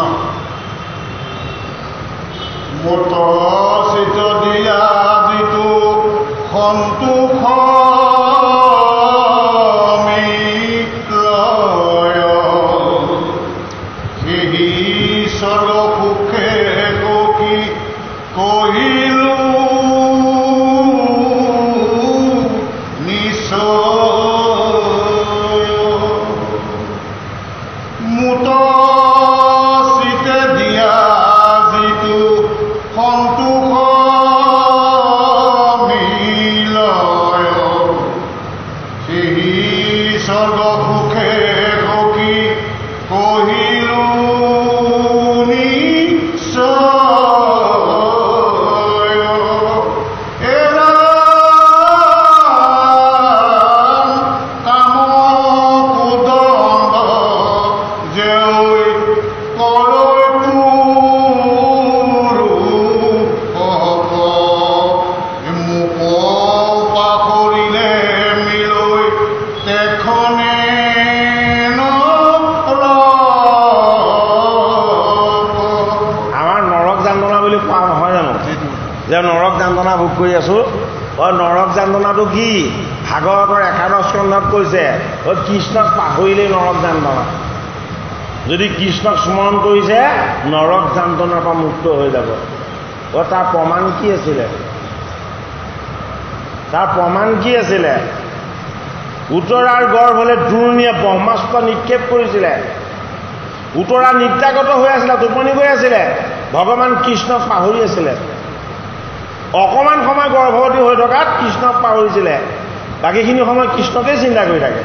Speaker 2: মত চিত দিয়া যিটো সন্তোষ সেই স্বৰ্গ সুখে সখী কহিলো নিশ্চয় এৰা কাম কুদণ্ড জেই কৰৈ তোৰো মোক পাহৰিলে মিলৈ তেখনে
Speaker 1: আমাৰ নৰক যান্ত্ৰণা বুলি কোৱা নহয় জানো যে নৰক যান্ত্ৰণা ভোগ কৰি আছো নৰক যান্ত্ৰণাটো কি ভাগৱতৰ 11 স্কন্ধত কৈছে কৃষ্ণক পাহৰিলেই নৰক যান্ত্ৰণা যদি কৃষ্ণক স্মৰণ কৰিছে নৰক যান্ত্ৰণাৰ পৰা মুক্ত হৈ যাব তাৰ প্ৰমাণ কি আছিলে উত্তৰাৰ গৰ্ভলৈ দ্ৰোণীয়ে ব্ৰহ্মাস্ত্ৰ নিক্ষেপ কৰিছিলে উত্তৰা নিদ্ৰাগত হৈ আছিলে টোপনি গৈ আছিলে ভগৱান কৃষ্ণক পাহৰি আছিলে অকণমান সময় গৰ্ভৱতী হৈ থকাত কৃষ্ণক পাহৰিছিলে বাকীখিনি সময় কৃষ্ণকে চিন্তা কৰি থাকে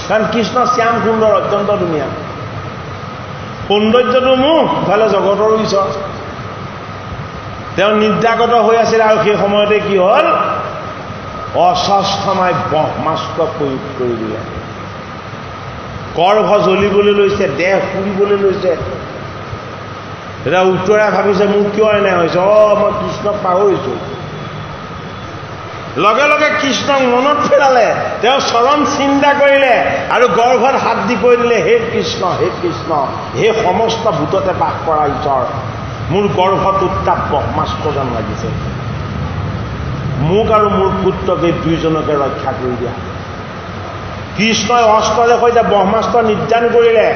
Speaker 1: কাৰণ কৃষ্ণ শ্যাম সুন্দৰ অত্যন্ত ধুনীয়া সৌন্দৰ্যটো মোক ইফালে জগতৰো ঈশ্বৰ তেওঁ নিদ্ৰাগত হৈ আছিল আৰু সেই সময়তে কি হ'ল অস্বস্থমাই ব্ৰহ্মাস্ত্ৰ প্ৰয়োগ কৰি দিলে গৰ্ভ জ্বলিবলৈ লৈছে দেহ পুৰিবলৈ লৈছে এতিয়া উত্তৰাই ভাবিছে মোক কিয় এনে হৈছে মই কৃষ্ণক পাহৰিছোঁ লগে লগে কৃষ্ণক মনত পেলালে তেওঁ চৰণ চিন্তা কৰিলে আৰু গৰ্ভত হাত দি কৈ দিলে হে কৃষ্ণ হে সমস্ত ভূততে বাস কৰা ঈশ্বৰ মোৰ গৰ্ভত উত্তাপ ব্ৰহ্মাস্ত্ৰ যেন লাগিছে মোক আৰু মোৰ পুত্ৰক এই দুইজনকে ৰক্ষা কৰি দিয়া কৃষ্ণই অস্ত্ৰৰ সৈতে ব্ৰহ্মাস্ত্ৰ নিৰ্যাণ কৰিলে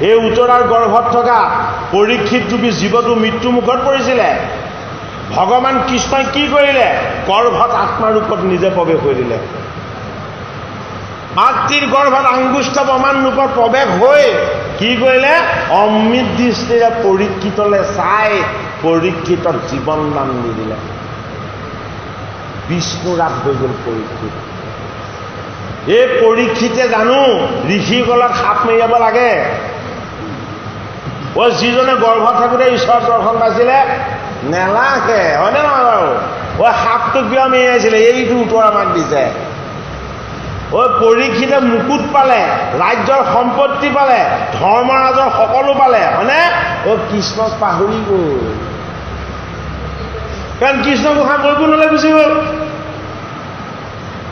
Speaker 1: এই উত্তৰাৰ গৰ্ভত থকা পৰীক্ষিত ৰূপী জীৱটো মৃত্যুমুখত পৰিছিলে ভগৱান কৃষ্ণই কি কৰিলে গৰ্ভত আত্মাৰূপত নিজে প্ৰৱেশ কৰি দিলে মাতৃৰ গৰ্ভত আংগুষ্ঠ প্ৰমাণ ৰূপত প্ৰৱেশ হৈ কি কৰিলে অমৃত দৃষ্টিৰে পৰীক্ষিতলৈ চাই পৰীক্ষিতক জীৱন দান দি দিলে বিষ্ণুৰাত হৈ গ'ল পৰীক্ষিত এই পৰীক্ষিতে জানো ঋষিৰ গলত সাপ মেৰিয়াব লাগে যিজনে গৰ্ভত থাকোঁতে ঈশ্বৰৰ দৰ্শন পাইছিলে নেলাগে হয়নে নহয় বাৰু সাপটো কিয় মেৰিয়াইছিলে এইটো উত্তৰ আমাক দিছে পৰীক্ষিতে মুকুট পালে ৰাজ্যৰ সম্পত্তি পালে ধৰ্মৰাজৰ সকলো পালে হয়নে কৃষ্ণক পাহৰি গ'ল কাৰণ কৃষ্ণ গোসাঁই বৈকুণ্ঠলৈ গুচি গ'ল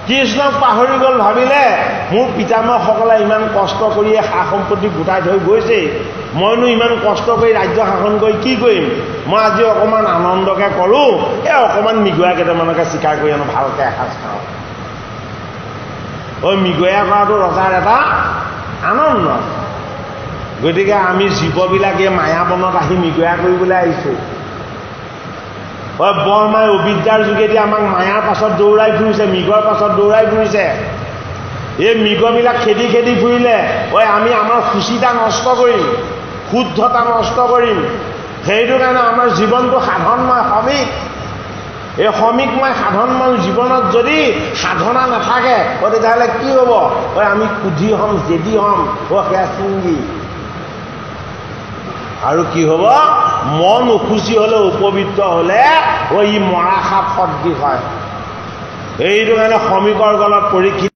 Speaker 1: কৃষ্ণক পাহৰি গ'ল ভাবিলে মোৰ পিতামহসকলে ইমান কষ্ট কৰি সা সম্পত্তি গোটাই থৈ গৈছে মইনো ইমান কষ্ট কৰি ৰাজ্য শাসন কৰি কি কৰিম মই আজি অকণমান আনন্দকে কৰোঁ অকণমান মৃগয়া কেইটামানকে চিকাৰ কৰি আনো ভালকৈ এসাঁজ খাওঁ মৃগয়া কৰাটো ৰজাৰ এটা আনন্দ গতিকে আমি জীৱবিলাকে মায়াবনত আহি মৃগয়া কৰিবলৈ আহিছোঁ বৰমাই অবিদ্যাৰ যোগেদি আমাক মায়াৰ পাছত দৌৰাই ফুৰিছে মৃগৰ পাছত দৌৰাই ফুৰিছে এই মৃগবিলাক খেদি খেদি ফুৰিলে আমি আমাৰ সুচিতা নষ্ট কৰিম শুদ্ধতা নষ্ট কৰিম সেইটো কাৰণে আমাৰ জীৱনটো সাধনময় শ্ৰমিক এই শ্ৰমিকময় সাধনময় জীৱনত যদি সাধনা নাথাকে তেতিয়াহ'লে কি হ'ব আমি কুধি হ'ম জেদি হ'ম সেয়া চিংগি আৰু কি হ'ব মন অসুচি হ'লে উপবিত্ৰ হ'লে ই মৰা সাপ সদৃশ হয় এইটো কাৰণে শ্ৰমিকৰ গলত পৰীক্ষিত